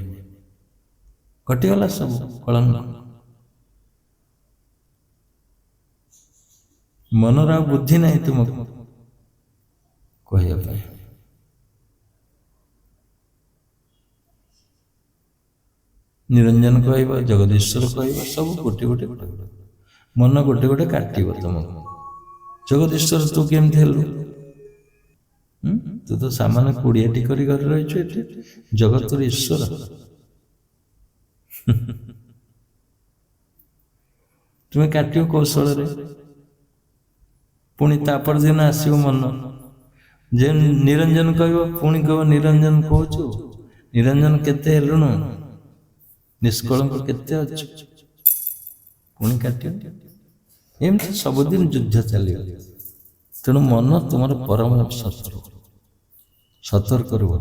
କଟିଗଲା ସବୁ କଳଙ୍କ। ମନର ଆଉ ବୁଦ୍ଧି ନାହିଁ ତୁମକୁ କହିବା ପାଇଁ। ନିରଞ୍ଜନ କହିବ, ଜଗଦୀଶ୍ୱର କହିବ, ସବୁ ଗୋଟେ ଗୋଟେ କହିବ। ମନ ଗୋଟେ ଗୋଟେ କାଟିବ ତୁମକୁ। ଜଗଦୀଶ୍ୱର ତୁ କେମିତି ହେଲୁ? ତୁ ତ ସାମାନ୍ୟ 20ଟି କରି ଘରେ ରହିଛୁ, ଏଠି ଜଗତର ଈଶ୍ୱର। ତୁମେ କାଟିବ କୌଶଳରେ, ପୁଣି ତାପର ଦିନ ଆସିବ ମନ ଯେ ନିରଞ୍ଜନ କହିବ, ପୁଣି କହିବ ନିରଞ୍ଜନ କହୁଛୁ, ନିରଞ୍ଜନ କେତେ ହେଲୁଣୁ, ନିଷ୍କଳଙ୍କ କେତେ ଅଛୁ, ପୁଣି କାଟିବ। ଏମିତି ସବୁଦିନ ଯୁଦ୍ଧ ଚାଲିବ। ତେଣୁ ମନ ତୁମର ପରମ ସତର୍କ ରୁହ।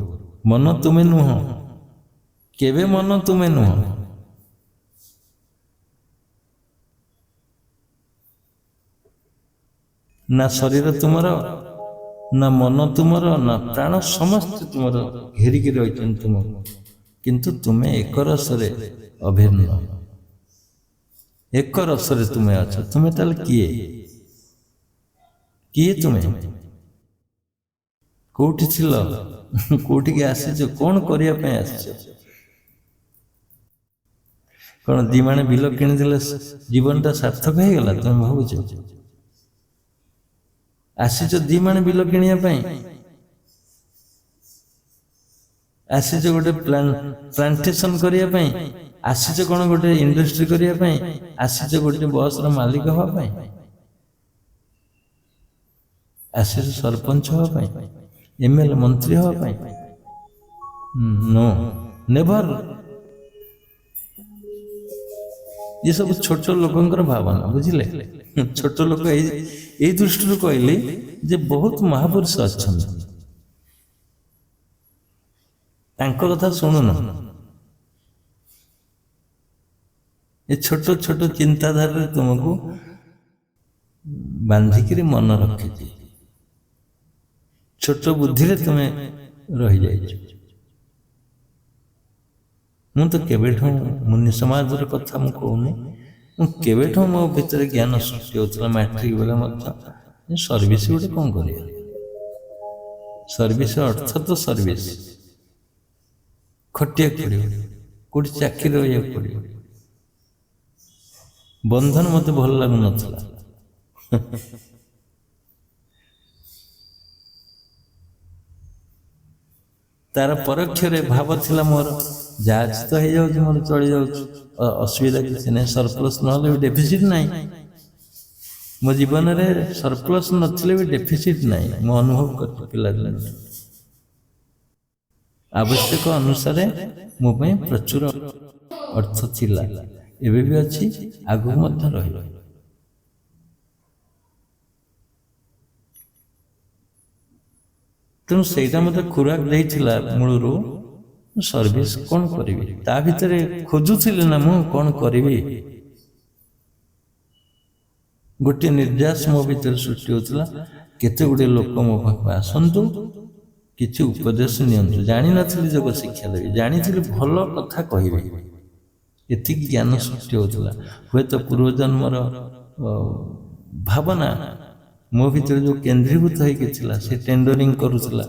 ମନ ତୁମେ ନୁହଁ, କେବେ ମନ ତୁମେ ନୁହଁ। ନା ଶରୀର ତୁମର, ନା ମନ ତୁମର, ନା ପ୍ରାଣ, ସମସ୍ତେ ତୁମର ଘେରିକି ରହିଛନ୍ତି ତୁମକୁ, କିନ୍ତୁ ତୁମେ ଏକରସରେ ଅଭିନ୍ନ, ଏକରସରେ ତୁମେ ଅଛ। ତୁମେ ତାହେଲେ କିଏ? କିଏ ତୁମେ? କୋଉଠି ଥିଲ, କୋଉଠିକି ଆସିଛ, କ'ଣ କରିବା ପାଇଁ ଆସିଛ? କ'ଣ ଦି ମାଣେ ବିଲ କିଣିଦେଲେ ଜୀବନଟା ସାର୍ଥକ ହେଇଗଲା ତୁମେ ଭାବୁଛ? ଆସିଛ ଦି ମାଣେ ବିଲ କିଣିବା ପାଇଁ, ଆସିଛ ଗୋଟେ ପ୍ଲାଣ୍ଟେସନ କରିବା ପାଇଁ, ଆସିଛ କ'ଣ ଗୋଟେ ଇଣ୍ଡଷ୍ଟ୍ରି କରିବା ପାଇଁ, ଆସିଛ ଗୋଟେ ବସର ମାଲିକ ହେବା ପାଇଁ, ଆସିଛ ସରପଞ୍ଚ ହେବା ପାଇଁ, MLA ମନ୍ତ୍ରୀ ହେବା ପାଇଁ? No, never. ये सब छोट लोकंकर भावना, बुझिले? छोट लोक एई दृष्टि कहली जे बहुत महापुरुष अच्छा, तांको कथा शुणुन। ये छोट छोट चिंताधारा तुमको बांधिकी मन रखी, छोट बुद्धि रे तुम्हें रही जाइए। मु तो केवेठू मुनि समाज कथा मु कहूनी, केवेठू मो भीतर ज्ञान सृष्टि होता मैट्रिक बेले सर्विस गोटे कौन कर, सर्विस अर्थ तो सर्विस खटिया पड़ो, कौट चाकरी रहा पड़ो। बंधन मत भल लगुन, तार परोक्ष भाव थिला मोर जाज तो हो जाऊँ, मोर चली जाऊँ, असुविधा किसी ना, सरप्लस ना डेफिसिट नहीं मो जीवन रे, सरप्लस नथिले भी डेफिसिट नहीं। मो अनुभव कर पिला आवश्यक अनुसार मो पे प्रचुर अर्थ थिला, एबे भी अच्छी, आगु मध्य रहिबो। ତେଣୁ ସେଇଟା ମୋତେ ଖୁରାକ ଦେଇଥିଲା ମୂଳରୁ। ସର୍ଭିସ କ'ଣ କରିବି, ତା ଭିତରେ ଖୋଜୁଥିଲି ନା ମୁଁ କ'ଣ କରିବି। ଗୋଟିଏ ନିର୍ଯାସ ମୋ ଭିତରେ ସୃଷ୍ଟି ହେଉଥିଲା। କେତେ ଗୁଡ଼ିଏ ଲୋକ ମୋ ପାଖକୁ ଆସନ୍ତୁ, କିଛି ଉପଦେଶ ନିଅନ୍ତୁ। ଜାଣିନଥିଲି ଯୋଗ ଶିକ୍ଷା ଦେବି, ଜାଣିଥିଲି ଭଲ କଥା କହିବି, ଏତିକି ଜ୍ଞାନ ସୃଷ୍ଟି ହେଉଥିଲା। ହୁଏତ ପୂର୍ବଜନ୍ମର ଭାବନା ମୋ ଭିତରେ ଯେଉଁ କେନ୍ଦ୍ରୀଭୂତ ହେଇକି ଥିଲା, ସେ ଟେଣ୍ଡରିଂ କରୁଥିଲା।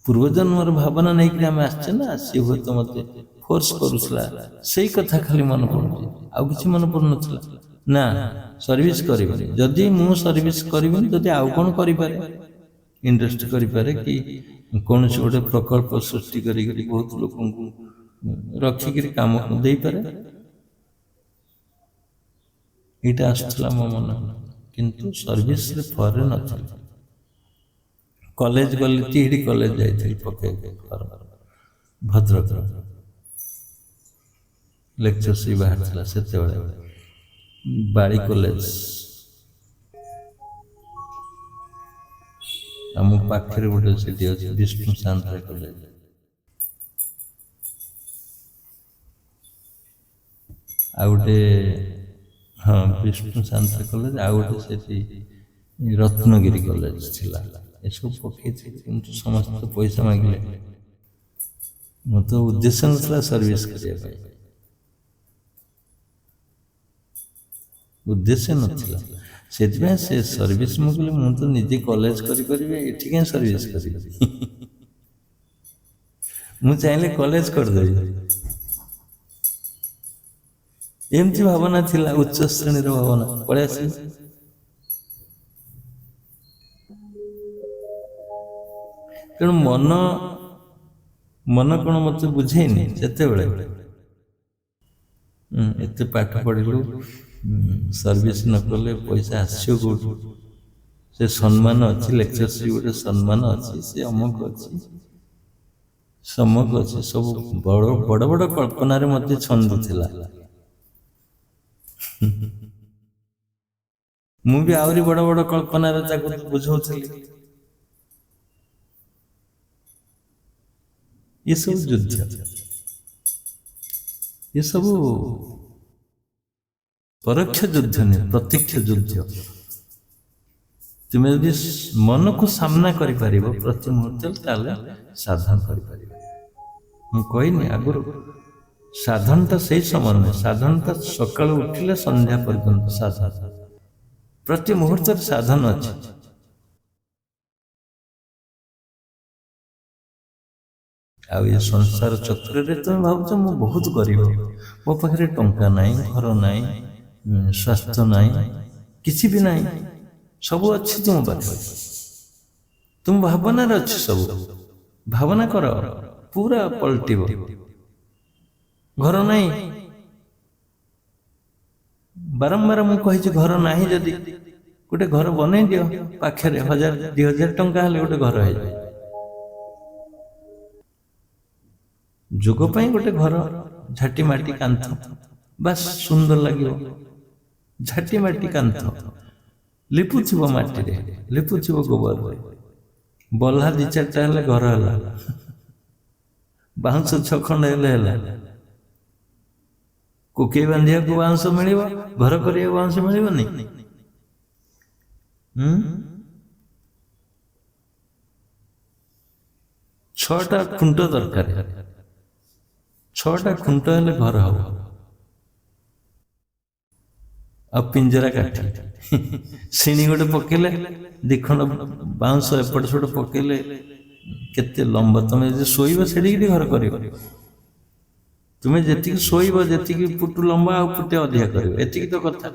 ପୂର୍ବଜନ୍ମର ଭାବନା ନେଇକି ଆମେ ଆସିଛେ ନା, ସିଏ ହୁଏତ ମୋତେ ଫୋର୍ସ କରୁଥିଲା। ସେଇ କଥା ଖାଲି ମନେ ପଡୁଛି, ଆଉ କିଛି ମନେ ପଡୁନଥିଲା। ନା, ସର୍ଭିସ କରିବନି। ଯଦି ମୁଁ ସର୍ଭିସ କରିବିନି, ଯଦି ଆଉ କ'ଣ କରିପାରେ, ଇଣ୍ଡଷ୍ଟ୍ରି କରିପାରେ, କି କୌଣସି ଗୋଟେ ପ୍ରକଳ୍ପ ସୃଷ୍ଟି କରିକିରି ବହୁତ ଲୋକଙ୍କୁ ରଖିକିରି କାମ ଦେଇପାରେ, ଏଇଟା ଆସୁଥିଲା ମୋ ମନ। କିନ୍ତୁ ସର୍ଭିସରେ ଥରେ ନଥିଲା। କଲେଜ ଗଲି, ଟିଇଡି କଲେଜ ଯାଇଥିଲି ପକେଇବାକୁ, ଭଦ୍ରକ ଲେକ୍ଚରସିପ୍ ବାହାରିଥିଲା ସେତେବେଳେ। ବାଳି କଲେଜ ଆମ ପାଖରେ ଗୋଟେ ସେଠି ଅଛି, ବିଷ୍ଣୁ ସାନ୍ତାଳ କଲେଜ। ଆଉ ଗୋଟେ, ହଁ, ବିଷ୍ଣୁ ସାନ୍ତାଳ କଲେଜ। ଆଉ ଗୋଟେ ସେଠି ରତ୍ନଗିରି କଲେଜ ଥିଲା। ଏସବୁ ପକେଇଥିଲି, କିନ୍ତୁ ସମସ୍ତେ ପଇସା ମାଗିଲେ। ମୋ ତ ଉଦ୍ଦେଶ୍ୟ ନଥିଲା ସର୍ଭିସ କରିବା ପାଇଁ, ଉଦ୍ଦେଶ୍ୟ ନଥିଲା। ସେଥିପାଇଁ ସେ ସର୍ଭିସ ମୁଁ କହିଲି, ମୁଁ ତ ନିଜେ କଲେଜ କରିପାରିବି, ଏଠି କାହିଁ ସର୍ଭିସ କରିବି। ମୁଁ ଚାହିଁଲେ କଲେଜ କରିଦେବି, ଏମିତି ଭାବନା ଥିଲା। ଉଚ୍ଚ ଶ୍ରେଣୀର ଭାବନା ପଳେଇ ଆସିଲା। ତେଣୁ ମନ କ'ଣ ମୋତେ ବୁଝେଇନି ସେତେବେଳେ। ଏତେ ପାଠ ପଢିଲୁ, ସର୍ଭିସ ନ କଲେ ପଇସା ଆସିବ କୋଉଠୁ? ସେ ସମ୍ମାନ ଅଛି, ଲେକ୍ଚରସିପ୍ ଗୋଟେ ସମ୍ମାନ ଅଛି, ସେ ଅମକ ଅଛି, ସମକ ଅଛି। ସବୁ ବଡ଼ ବଡ଼ କଳ୍ପନାରେ ମୋତେ ଛନ୍ଦୁଥିଲା। ମୁଁ ବି ଆହୁରି ବଡ଼ ବଡ଼ କଳ୍ପନାରେ ତାକୁ ବୁଝଉଥିଲି। ଏସବୁ ଯୁଦ୍ଧ, ଏସବୁ ପରୋକ୍ଷ ଯୁଦ୍ଧ ନୁହେଁ, ପ୍ରତ୍ୟକ୍ଷ ଯୁଦ୍ଧ। ତୁମେ ଯଦି ମନକୁ ସାମ୍ନା କରିପାରିବ ପ୍ରତି ମୁହୂର୍ତ୍ତରେ, ତାହେଲେ ସାଧନ କରିପାରିବ। ମୁଁ କହିନି ଆଗରୁ, ସାଧନଟା ସେଇ ସମୟ ନୁହେଁ, ସାଧନଟା ସକାଳୁ ଉଠିଲେ ସନ୍ଧ୍ୟା ପର୍ଯ୍ୟନ୍ତ ସାଧନ। ପ୍ରତି ମୁହୂର୍ତ୍ତରେ ସାଧନ ଅଛି। ଆଉ ଏ ସଂସାର ଚକ୍ରରେ ତମେ ଭାବୁଛ ମୁଁ ବହୁତ ଗରିବ, ମୋ ପାଖରେ ଟଙ୍କା ନାହିଁ, ଘର ନାହିଁ, ସ୍ୱାସ୍ଥ୍ୟ ନାହିଁ, କିଛି ବି ନାହିଁ। ସବୁ ଅଛି ତୁମ ପାଖରେ, ତୁମ ଭାବନାରେ ଅଛି ସବୁ। ଭାବନା କର, ପୁରା ପଲଟିବ। ଘର ନାହିଁ, ବାରମ୍ବାର ମୁଁ କହିଛି, ଘର ନାହିଁ ଯଦି ଗୋଟେ ଘର ବନେଇ ଦିଅ ପାଖରେ। 1000-2000 ଟଙ୍କା ହେଲେ ଗୋଟେ ଘର ହେଇଯାଏ। ଯୋଗ ପାଇଁ ଗୋଟେ ଘର, ଝାଟି ମାଟି କାନ୍ଥ, ବାସ୍ ସୁନ୍ଦର ଲାଗିବ। ଝାଟି ମାଟି କାନ୍ଥ ଲିପୁଥିବ, ମାଟିରେ ଲିପୁଥିବ, ଗୋବରରେ। ବଲ୍ହା 2-4ଟା ହେଲେ ଘର ହେଲା। ବାଉଁଶ 6 ଖଣ୍ଡ ହେଲେ ହେଲା। କୁକେଇ ବାନ୍ଧିବାକୁ ବାଉଁଶ ମିଳିବ, ଘର କରିବାକୁ ବାଉଁଶ ମିଳିବନି। 6ଟା ଖୁଣ୍ଟ ଦରକାର। 6ଟା ଖୁଣ୍ଟ ହେଲେ ଘର ହବ। ଆଉ ପିଞ୍ଜରା କାଠି, ସିଣି ଗୋଟେ ପକେଇଲେ, 2 ଖଣ୍ଡ ବାଉଁଶ ଏପଟ ସେପଟ ପକେଇଲେ କେତେ ଲମ୍ବ। ତମେ ଯଦି ଶୋଇବ ସେଠିକି ଘର କରିବ। ତୁମେ ଯେତିକି ଶୋଇବ, ଯେତିକି ଫୁଟ ଲମ୍ବା, ଆଉ ଫୁଟେ ଅଧିକା କରିବ, ଏତିକି ତ କଥା।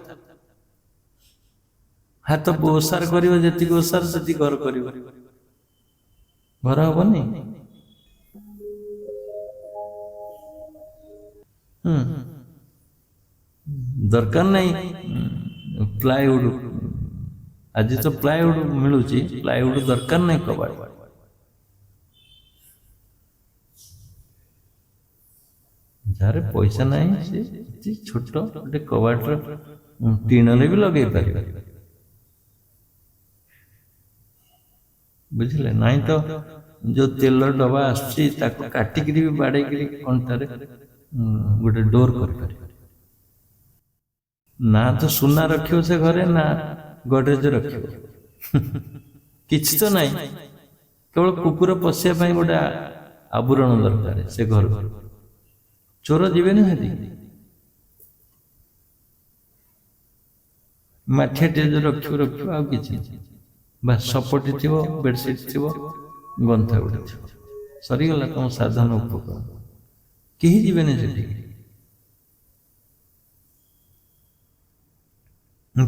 ହାତ ଓସାର କରିବ, ଯେତିକି ଓସାର ସେତିକି ଘର କରିବ, ଘର ହବନି। ଦରକାର ନାହିଁ ପ୍ଲାଇଉଡ୍। ଆଜି ତ ପ୍ଲାଇଉଡ୍ ମିଳୁଛି, ପ୍ଲାଇଉଡ୍ ଦରକାର ନାହିଁ କବାଟ। ଯାହାର ପଇସା ନାହିଁ, ସେ ଛୋଟ ଗୋଟେ କବାଟର ଟିଣରେ ବି ଲଗେଇ ପାରିବ। ବୁଝିଲେ ନାଇଁ ତ ଯୋଉ ତେଲ ଡବା ଆସୁଛି ତାକୁ କାଟିକିରି ବି ବାଡ଼େଇକିରି କଣ୍ଟାରେ ଗୋଟେ ଡୋର କରିପାରିବେ। ନା ତ ସୁନା ରଖିବ ସେ ଘରେ, ନା ଗଡରେଜ ରଖିବ, କିଛି ତ ନାହିଁ। କେବଳ କୁକୁର ପଶିବା ପାଇଁ ଗୋଟେ ଆବରଣ ଦରକାର ସେ ଘରକୁ। ଚୋର ଯିବେନି ସେଠି। ମାଠିଆ ଟିକେ ଯୋଉ ରଖିବ ଆଉ କିଛି ନାହିଁ। ବାସ୍ ସପଟି ଥିବ, ବେଡସିଟ୍ ଥିବ, ଗନ୍ଥା ଗୋଟେ ଥିବ, ସରିଗଲା ତମ ସାଧନ ଉପକରଣ। କେହି ଯିବେନି ସେଠିକି।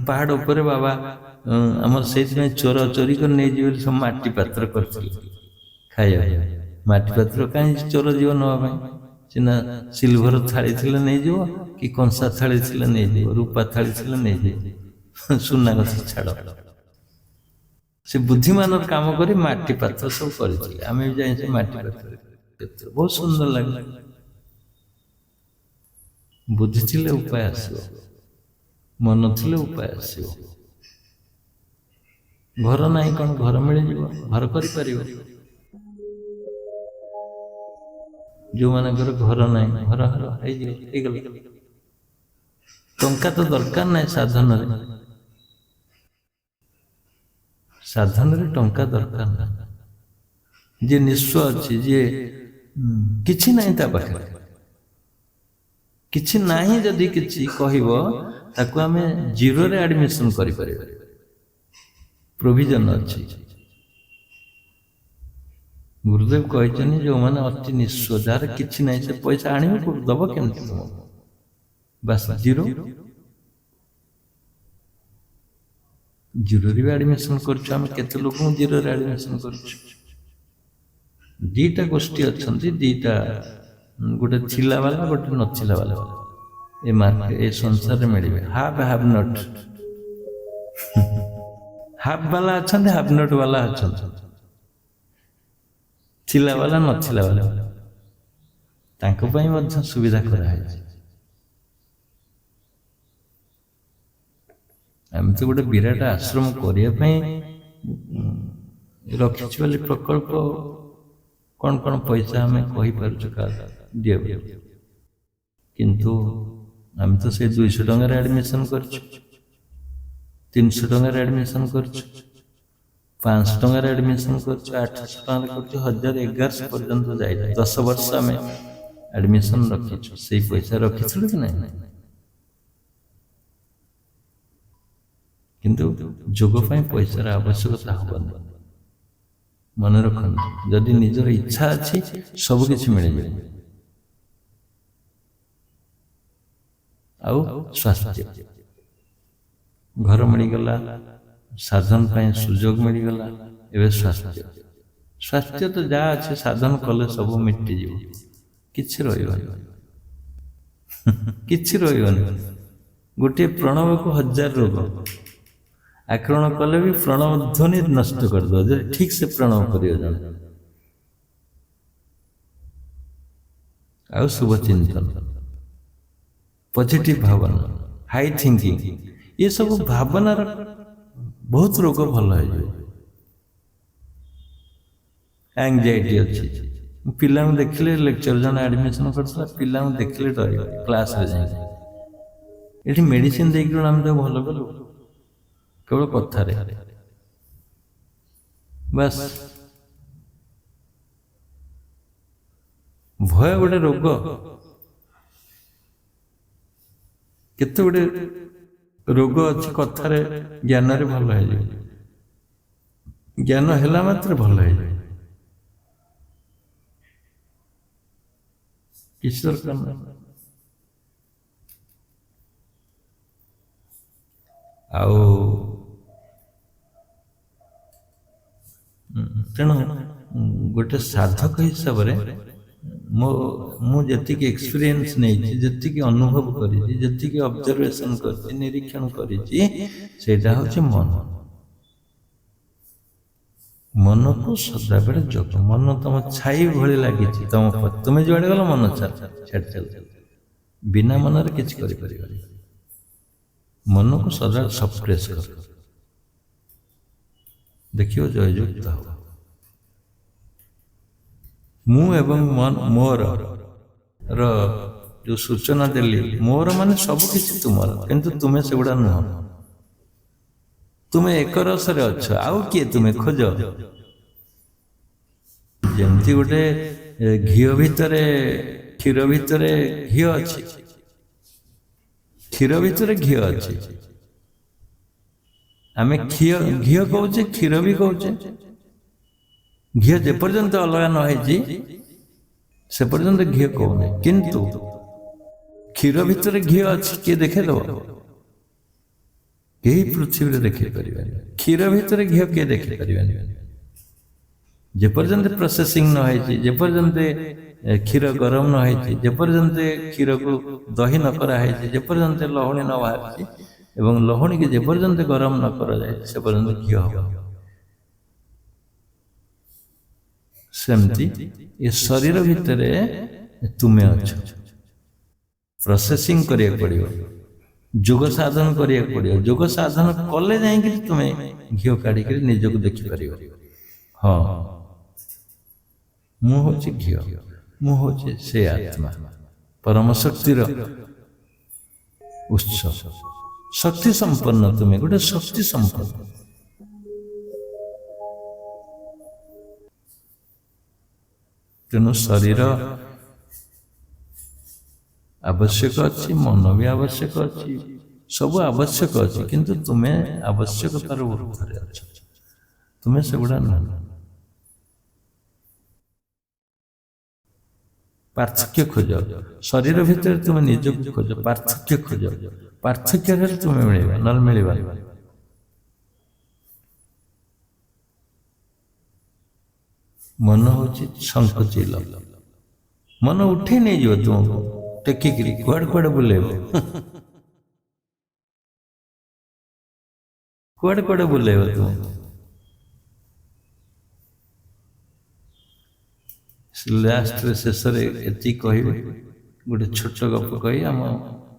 ପାହାଡ଼ ଉପରେ ବାବା ଆମର ସେଇଥିପାଇଁ ଚୋର ଚୋରି କରି ନେଇଯିବେ ବୋଲି ସବୁ ମାଟି ପାତ୍ର କରିଥିଲେ ଖାଇବା। ମାଟି ପାତ୍ର କାହିଁକି ଚୋର ଯିବ ନେବା ପାଇଁ? ସିନା ସିଲଭର ଥାଳି ଥିଲେ ନେଇଯିବ, କି କଂସା ଥାଳି ଥିଲେ ନେଇଯିବ, ରୂପା ଥାଳି ଥିଲେ ନେଇଯିବ, ସୁନା କଥା ଛାଡ଼। ସେ ବୁଦ୍ଧିମାନର କାମ କରି ମାଟି ପାତ୍ର ସବୁ କରିଥିଲେ। ଆମେ ବି ଯାଇଛେ ମାଟି ପାତ୍ର, ବହୁତ ସୁନ୍ଦର ଲାଗେ। ବୁଦ୍ଧି ଥିଲେ ଉପାୟ ଆସିବ, ମନ ଥିଲେ ଉପାୟ ଆସିବ। ଘର ନାହିଁ କଣ ଘର ମିଳିଯିବ, ଘର କରିପାରିବ। ଯୋଉମାନଙ୍କର ଘର ନାହିଁ ଘର ହେଇଗଲା। ଟଙ୍କା ତ ଦରକାର ନାହିଁ ସାଧନରେ। ସାଧନରେ ଟଙ୍କା ଦରକାର ନାହିଁ। ଯିଏ ନିଃସ୍ୱ ଅଛି, ଯିଏ କିଛି ନାହିଁ ତା ପାଖରେ, କିଛି ନାହିଁ ଯଦି କିଛି କହିବ, ତାକୁ ଆମେ ଜିରୋରେ ଆଡମିସନ କରିପାରିବା। ପ୍ରୋଭିଜନ ଅଛି। ଗୁରୁଦେବ କହିଛନ୍ତି ଯୋଉମାନେ ଅତି ନିଃସ୍ୱ, ଯାହାର କିଛି ନାହିଁ, ସେ ପଇସା ଆଣିବ କୋଉଠୁ, ଦବ କେମିତି ତମକୁ? ବାସ୍ ଜିରୋ। ଜିରୋରେ ବି ଆଡମିସନ କରୁଛୁ ଆମେ। କେତେ ଲୋକଙ୍କୁ ଜିରୋରେ ଆଡମିସନ କରୁଛୁ? ଦିଟା ଗୋଷ୍ଠୀ ଅଛନ୍ତି, ଦିଟା, ଗୋଟେ ଥିଲା ବାଲା, ଗୋଟେ ନଥିଲା ବାଲା। ଏ ସଂସାରରେ ମିଳିବେ ହାଭ ନଟ୍। ହାଫ ବାଲା ଅଛନ୍ତି, ହାଫ ନଟ୍ ବାଲା ଅଛନ୍ତି, ଥିଲା ବାଲା ନଥିଲା ବାଲା। ତାଙ୍କ ପାଇଁ ମଧ୍ୟ ସୁବିଧା କରାଯାଇଛି। ଆମେ ତ ଗୋଟେ ବିରାଟ ଆଶ୍ରମ କରିବା ପାଇଁ ରଖିଛୁ ବୋଲି ପ୍ରକଳ୍ପ। କଣ କଣ ପଇସା ଆମେ କହିପାରୁଛୁ ଦିଅ, କିନ୍ତୁ ଆମେ ତ ସେଇ 200 ଟଙ୍କାରେ ଆଡମିସନ କରିଛୁ, 300 ଟଙ୍କାରେ ଆଡମିସନ କରିଛୁ, 500 ଟଙ୍କାରେ ଆଡମିସନ କରିଛୁ, 800 ଟଙ୍କାରେ କରିଛୁ, 1000, 1100 ପର୍ଯ୍ୟନ୍ତ ଯାଇଛି। 10 ବର୍ଷ ଆମେ ଆଡମିସନ ରଖିଛୁ। ସେଇ ପଇସା ରଖିଥିଲୁ କି ନାହିଁ? କିନ୍ତୁ ଯୋଗ ପାଇଁ ପଇସାର ଆବଶ୍ୟକତା ହବନି। ମନେ ରଖନ୍ତୁ, ଯଦି ନିଜର ଇଚ୍ଛା ଅଛି ସବୁ କିଛି ମିଳିଯିବ। ଆଉ ସ୍ୱାସ୍ଥ୍ୟ, ଘର ମିଳିଗଲା, ସାଧନ ପାଇଁ ସୁଯୋଗ ମିଳିଗଲା, ଏବେ ସ୍ୱାସ୍ଥ୍ୟ। ସ୍ୱାସ୍ଥ୍ୟ ତ ଯାହା ଅଛି ସାଧନ କଲେ ସବୁ ମିଟିଯିବ, କିଛି ରହିବନି, କିଛି ରହିବନି। ଗୋଟିଏ ପ୍ରଣବକୁ 1000 ରୋଗ ଆକ୍ରମଣ କଲେ ବି ପ୍ରଣବ ଧ୍ୱନି ନଷ୍ଟ କରିଦେବ, ଯଦି ଠିକ ସେ ପ୍ରଣବ କରିବ ଜଣେ। ଆଉ ଶୁଭ ଚିନ୍ତନ, ପଜିଟିଭ ଭାବନା, ହାଇ ଥିଙ୍କିଂ, ଏ ସବୁ ଭାବନାର ବହୁତ ରୋଗ ଭଲ ହେଇଯିବ। ଆଙ୍ଗଜାଇଟି ଅଛି, ପିଲାଙ୍କୁ ଦେଖିଲେ, ଲେକ୍ଚର ଜଣେ ଆଡମିସନ କରିଥିଲା, ପିଲାଙ୍କୁ ଦେଖିଲେ ଡରିବ କ୍ଲାସରେ ଯାଇକି। ଏଠି ମେଡିସିନ ଦେଇକି ଆମେ ତାକୁ ଭଲ କଲୁ କେବଳ କଥାରେ, ବାସ୍। ଭୟ ଗୋଟେ ରୋଗ। କେତେ ଗୋଟେ ରୋଗ ଅଛି କଥାରେ, ଜ୍ଞାନରେ ଭଲ ହେଇଯିବ। ଜ୍ଞାନ ହେଲା ମାତ୍ରେ ଭଲ ହେଇଯିବ, କିଛି ଦରକାର ନାହିଁ। ଆଉ ତେଣୁ ଗୋଟେ ସାଧକ ହିସାବରେ ମୁଁ ଯେତିକି ଏକ୍ସପିରିଏନ୍ସ ନେଇଛି, ଯେତିକି ଅନୁଭବ କରିଛି, ଯେତିକି ଅବଜରଭେସନ କରିଛି, ନିରୀକ୍ଷଣ କରିଛି, ସେଇଟା ହଉଛି ମନ। ମନକୁ ସଦାବେଳେ ଜଗ। ମନ ତମ ଛାଇ ଭଳି ଲାଗିଛି ତମ ପ୍ରତି, ତୁମେ ଯୁଆଡେ ଗଲ ମନ ଛାଡ଼ି ଚାଲ। ବିନା ମନରେ କିଛି କରିପାରିବନି। ମନକୁ ସଦାବେଳେ ସପ୍ରେସ କର, ଦେଖିବ ଜୟଯୁକ୍ତ ହବ। ମୁଁ ଏବଂ ମୋର ର ଯୋଉ ସୂଚନା ଦେଲି, ମୋର ମାନେ ସବୁ କିଛି ତୁମର, କିନ୍ତୁ ତୁମେ ସେଗୁଡ଼ା ନୁହଁ। ତୁମେ ଏକ ରସରେ ଅଛ, ଆଉ କିଏ ତୁମେ ଖୋଜ। ଯେମିତି ଗୋଟେ ଘିଅ ଭିତରେ, କ୍ଷୀର ଭିତରେ ଘିଅ ଅଛି, କ୍ଷୀର ଭିତରେ ଘିଅ ଅଛି। ଆମେ ଘିଅ କହୁଛେ, କ୍ଷୀର ବି କହୁଛେ। ଘିଅ ଯେପର୍ଯ୍ୟନ୍ତ ଅଲଗା ନ ହେଇଛି ସେ ପର୍ଯ୍ୟନ୍ତ ଘିଅ କହୁନି, କିନ୍ତୁ କ୍ଷୀର ଭିତରେ ଘିଅ ଅଛି କିଏ ଦେଖେଇଦବ? କେହି ପୃଥିବୀରେ ଦେଖେଇ ପାରିବେନି। କ୍ଷୀର ଭିତରେ ଘିଅ କିଏ ଦେଖେଇ ପାରିବେନି। ଯେପର୍ଯ୍ୟନ୍ତ ପ୍ରୋସେସିଂ ନ ହେଇଛି, ଯେପର୍ଯ୍ୟନ୍ତ କ୍ଷୀର ଗରମ ନ ହେଇଛି, ଯେପର୍ଯ୍ୟନ୍ତ କ୍ଷୀରକୁ ଦହି ନ କରାହେଇଛି, ଯେପର୍ଯ୍ୟନ୍ତ ଲହୁଣୀ ନ ବାହାରିଛି ଏବଂ ଲହୁଣୀକି ଯେପର୍ଯ୍ୟନ୍ତ ଗରମ ନ କରାଯାଇଛି, ସେ ପର୍ଯ୍ୟନ୍ତ ଘିଅ ହବ। ସେମିତି ଏ ଶରୀର ଭିତରେ ତୁମେ ଅଛ। ପ୍ରୋସେସିଂ କରିବାକୁ ପଡ଼ିବ, ଯୋଗ ସାଧନ କରିବାକୁ ପଡ଼ିବ। ଯୋଗ ସାଧନ କଲେ ଯାଇକି ତୁମେ ଘିଅ କାଢ଼ିକି ନିଜକୁ ଦେଖିପାରିବ। ହଁ, ମୁଁ ହଉଛି ଘିଅ, ମୁଁ ହଉଛି ସେ ଆତ୍ମା, ପରମ ଶକ୍ତିର ଉତ୍ସ। ଶକ୍ତି ସମ୍ପନ୍ନ, ତୁମେ ଗୋଟେ ଶକ୍ତି ସମ୍ପନ୍ନ। ତେଣୁ ଶରୀର ଆବଶ୍ୟକ ଅଛି, ମନ ବି ଆବଶ୍ୟକ ଅଛି, ସବୁ ଆବଶ୍ୟକ ଅଛି, କିନ୍ତୁ ତୁମେ ଆବଶ୍ୟକତାର ଉର୍ଦ୍ଧ୍ୱରେ ଅଛ। ତୁମେ ସେଗୁଡ଼ା ନୁହଁ। ପାର୍ଥକ୍ୟ ଖୋଜ, ଶରୀର ଭିତରେ ତୁମେ ନିଜକୁ ଖୋଜ, ପାର୍ଥକ୍ୟ ଖୋଜ। ପାର୍ଥକ୍ୟ ହେଲେ ତୁମେ ମିଳିବ, ନହେଲେ ମିଳିବନି। ମନ ହଉଛି ଶଙ୍ଖଚିଲ, ମନ ଉଠେଇ ନେଇଯିବ ତୁମକୁ ଟେକିକିରି, କୁଆଡେ କୁଆଡେ ବୁଲେଇବ, କୁଆଡେ କୁଆଡେ ବୁଲେଇବ ତୁମକୁ। ଲାଷ୍ଟରେ ଶେଷରେ ଏତିକି କହିବି, ଗୋଟେ ଛୋଟ ଗପ କହି ଆମ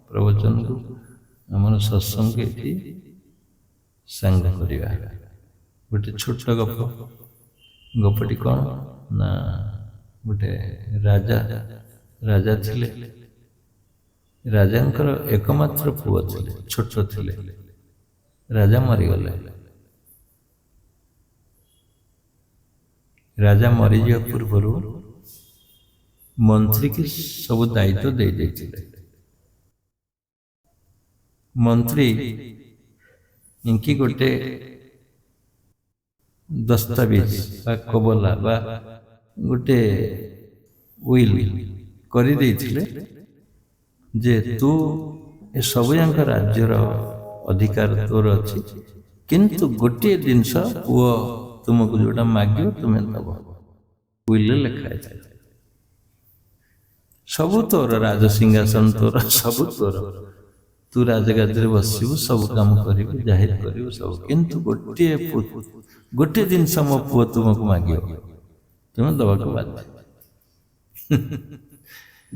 ପ୍ରବଚନକୁ, ଆମର ସତ୍ସଙ୍ଗ ଏଠି ସାଙ୍ଗ କରିବା। ଗୋଟେ ଛୋଟ ଗପ। ଗପଟି କ'ଣ ନା, ଗୋଟେ ରାଜା ଥିଲେ। ରାଜାଙ୍କର ଏକମାତ୍ର ପୁଅ ଥିଲେ, ଛୋଟ ଥିଲେ। ରାଜା ମରିଗଲେ। ରାଜା ମରିଯିବା ପୂର୍ବରୁ ମନ୍ତ୍ରୀ କି ସବୁ ଦାୟିତ୍ୱ ଦେଇ ଦେଇଥିଲେ। ମନ୍ତ୍ରୀ କି ଗୋଟେ ଦସ୍ତାବିଜ ବା କବଲା ବା ଗୋଟେ ଉଇଲ୍ କରିଦେଇଥିଲେ ଯେ ତୁ ଏ ସବୁଯାକ ରାଜ୍ୟର ଅଧିକାର ତୋର ଅଛି, କିନ୍ତୁ ଗୋଟିଏ ଜିନିଷ ପୁଅ ତୁମକୁ ଯୋଉଟା ମାଗିବ ତୁମେ ଦେବ। ଉଇଲରେ ଲେଖା ହେଇଥାଏ, ସବୁ ତୋର, ରାଜସିଂହାସନ ତୋର, ସବୁ ତୋର, ତୁ ରାଜଗାଦିରେ ବସିବୁ, ସବୁ କାମ କରିବୁ, ଜାହିର କରିବୁ ସବୁ, କିନ୍ତୁ ଗୋଟିଏ ଜିନିଷ ମୋ ପୁଅ ତୁମକୁ ମାଗିବ, ତୁମେ ଦେବାକୁ ବାଧ୍ୟ।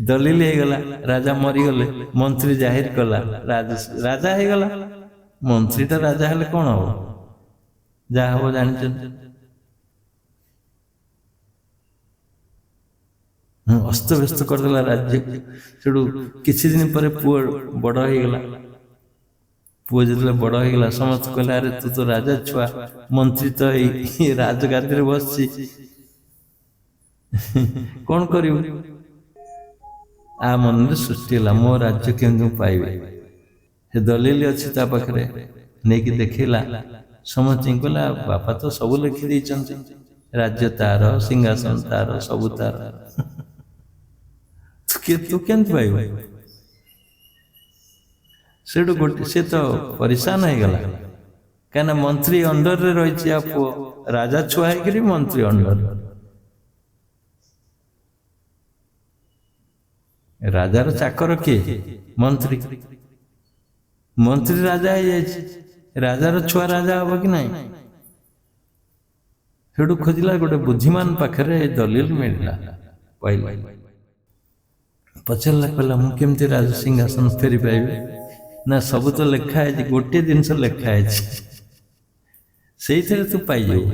ଦଲିଲ ହେଇଗଲା। ରାଜା ମରିଗଲେ, ମନ୍ତ୍ରୀ ଜାହିର କଲା, ରାଜା ହେଇଗଲା। ମନ୍ତ୍ରୀଟା ରାଜା ହେଲେ କ'ଣ ହବ? ଯାହା ହବ ଜାଣିଛନ୍ତି। ଅସ୍ତବ୍ୟସ୍ତ କରିଦେଲା ରାଜ୍ୟକୁ। ସେଠୁ କିଛି ଦିନ ପରେ ପୁଅ ବଡ଼ ହେଇଗଲା। ପୁଅ ଯେତେବେଳେ ବଡ଼ ହେଇଗଲା, ସମସ୍ତେ କହିଲେ ଆରେ ତୁ ତ ରାଜା ଛୁଆ, ମନ୍ତ୍ରୀ ତ ଏଇ ରାଜଗାଦିରେ ବସିଛି, କ'ଣ କରିବୁ? ଆ ମନରେ ସୃଷ୍ଟି ହେଲା, ମୋ ରାଜ୍ୟ କେମିତି ପାଇବେ। ସେ ଦଲିଲ ଅଛି ତା ପାଖରେ, ନେଇକି ଦେଖେଇଲା। ସମସ୍ତଙ୍କୁ କହିଲା ବାପା ତ ସବୁ ଲେଖି ଦେଇଛନ୍ତି, ରାଜ୍ୟ ତାର, ସିଂହାସନ ତାର, ସବୁ ତାର, ତୁ କେମିତି ପାଇବୁ? ସେଠୁ ସେ ତ ପରିଶାନ ହେଇଗଲା, କାହିଁକିନା ମନ୍ତ୍ରୀ ଅଣ୍ଡରରେ ରହିଛି। ଆ ପୁଅ ରାଜା ଛୁଆ ହେଇକିରି ମନ୍ତ୍ରୀ ଅଣ୍ଡର। ରାଜାର ଚାକର କିଏ? ମନ୍ତ୍ରୀ। ମନ୍ତ୍ରୀ ରାଜା ହେଇଯାଇଛି, ରାଜାର ଛୁଆ ରାଜା ହବ କି ନାହିଁ? ସେଠୁ ଖୋଜିଲା, ଗୋଟେ ବୁଦ୍ଧିମାନ ପାଖରେ ଏ ଦଲିଲ ମିଳିଲା, ପାଇଲା। ପଚାରିଲା, କହିଲା ମୁଁ କେମିତି ରାଜ ସିଂହାସନ ଫେରି ପାଇବି? ନା ସବୁ ତ ଲେଖା ହେଇଛି, ଗୋଟିଏ ଜିନିଷ ଲେଖା ହେଇଛି, ସେଇଥିରେ ତୁ ପାଇଯିବୁ।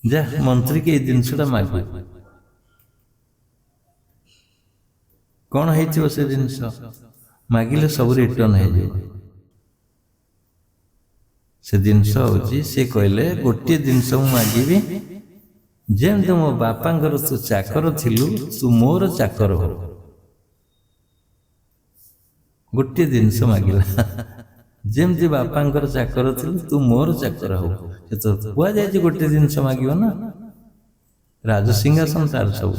ଯା ମନ୍ତ୍ରୀ କି ଏଇ ଜିନିଷଟା ମାଗୁ। କଣ ହେଇଥିବ ସେ ଜିନିଷ ମାଗିଲେ ସବୁ ରିଟର୍ନ ହେଇଯିବ। ସେ ଜିନିଷ ହଉଛି ସେ କହିଲେ ଗୋଟିଏ ଜିନିଷ ମୁଁ ମାଗିବି, ଯେମିତି ମୋ ବାପାଙ୍କର ତୁ ଚାକର ଥିଲୁ ତୁ ମୋର ଚାକର ହଉ। ଗୋଟିଏ ଜିନିଷ ମାଗିଲା, ଯେମିତି ବାପାଙ୍କର ଚାକର ଥିଲୁ ତୁ ମୋର ଚାକର ହଉ। ସେ ତ କୁହାଯାଇଛି ଗୋଟିଏ ଜିନିଷ ମାଗିବ ନା, ରାଜସିଂହାସନ ତାର ସବୁ।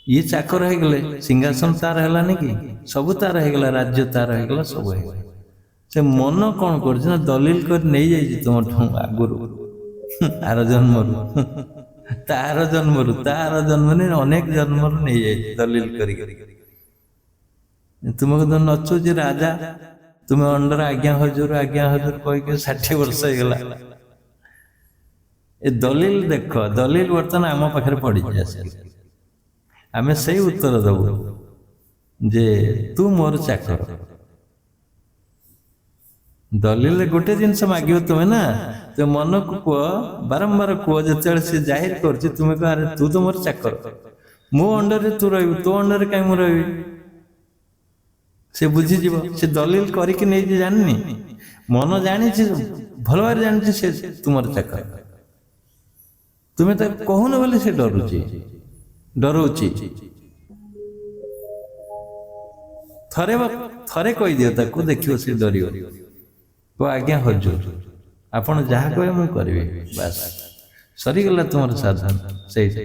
ଇଏ ଚାକର ହେଇଗଲେ ସିଂହାସନ ତାର ହେଲାନି କି, ସବୁ ତାର ହେଇଗଲା, ରାଜ୍ୟ ତାର ହେଇଗଲା, ସବୁ ହେଇଗଲା। ସେ ମନ କଣ କରୁଛି ନା ଦଲିଲ କରି ନେଇଯାଇଛି ତୁମଠୁ ଆଗରୁ, ଆର ଜନ୍ମରୁ, ତାର ଜନ୍ମରେ ଅନେକ ଜନ୍ମରୁ ନେଇଯାଇଛି ଦଲିଲ କରି। ତୁମକୁ ତ ନଚୁଛି ରାଜା, ତୁମେ ଅଣ୍ଡର ଆଜ୍ଞା ହଜୁର କହିକି 60 ବର୍ଷ ହେଇଗଲା। ଏ ଦଲିଲ ଦେଖ, ଦଲିଲ ବର୍ତ୍ତମାନ ଆମ ପାଖରେ ପଡିଛି ଆସିକି। ଆମେ ସେଇ ଉତ୍ତର ଦବୁ ଯେ ତୁ ମୋର ଚାକର। ଦଲିଲରେ ଗୋଟେ ଜିନିଷ ମାଗିବ ତୁମେ ନା, ତ ମନକୁ କୁହ, ବାରମ୍ବାର କୁହ, ଯେତେବେଳେ ସେ ଜାହିର କରୁଛି ତୁମେ କହ ଆରେ ତୁ ତ ମୋର ଚାକର, ମୋ ଅଣ୍ଡରରେ ତୁ ରହିବୁ, ତୋ ଅଣ୍ଡରରେ କାହିଁ ମୁଁ ରହିବି। ସେ ବୁଝିଯିବ, ସେ ଦଲିଲ କରିକି ନେଇଛି ଜାଣିନି, ମନ ଜାଣିଛି, ଭଲ ଭାବରେ ଜାଣିଛି ସେ ତୁମର ଚାକର। ତୁମେ ତାକୁ କହୁନ ବୋଲି ସେ ଡରଉଛି। ଥରେ କହିଦିଅ ତାକୁ, ଦେଖିବ ସେ ଡରିବ। ଆଜ୍ଞା ହଜୁର, ଆପଣ ଯାହା କହିବେ ମୁଁ କରିବି, ବାସ୍ ସରିଗଲା ତୁମର ସାଧନ ସେଇଠି।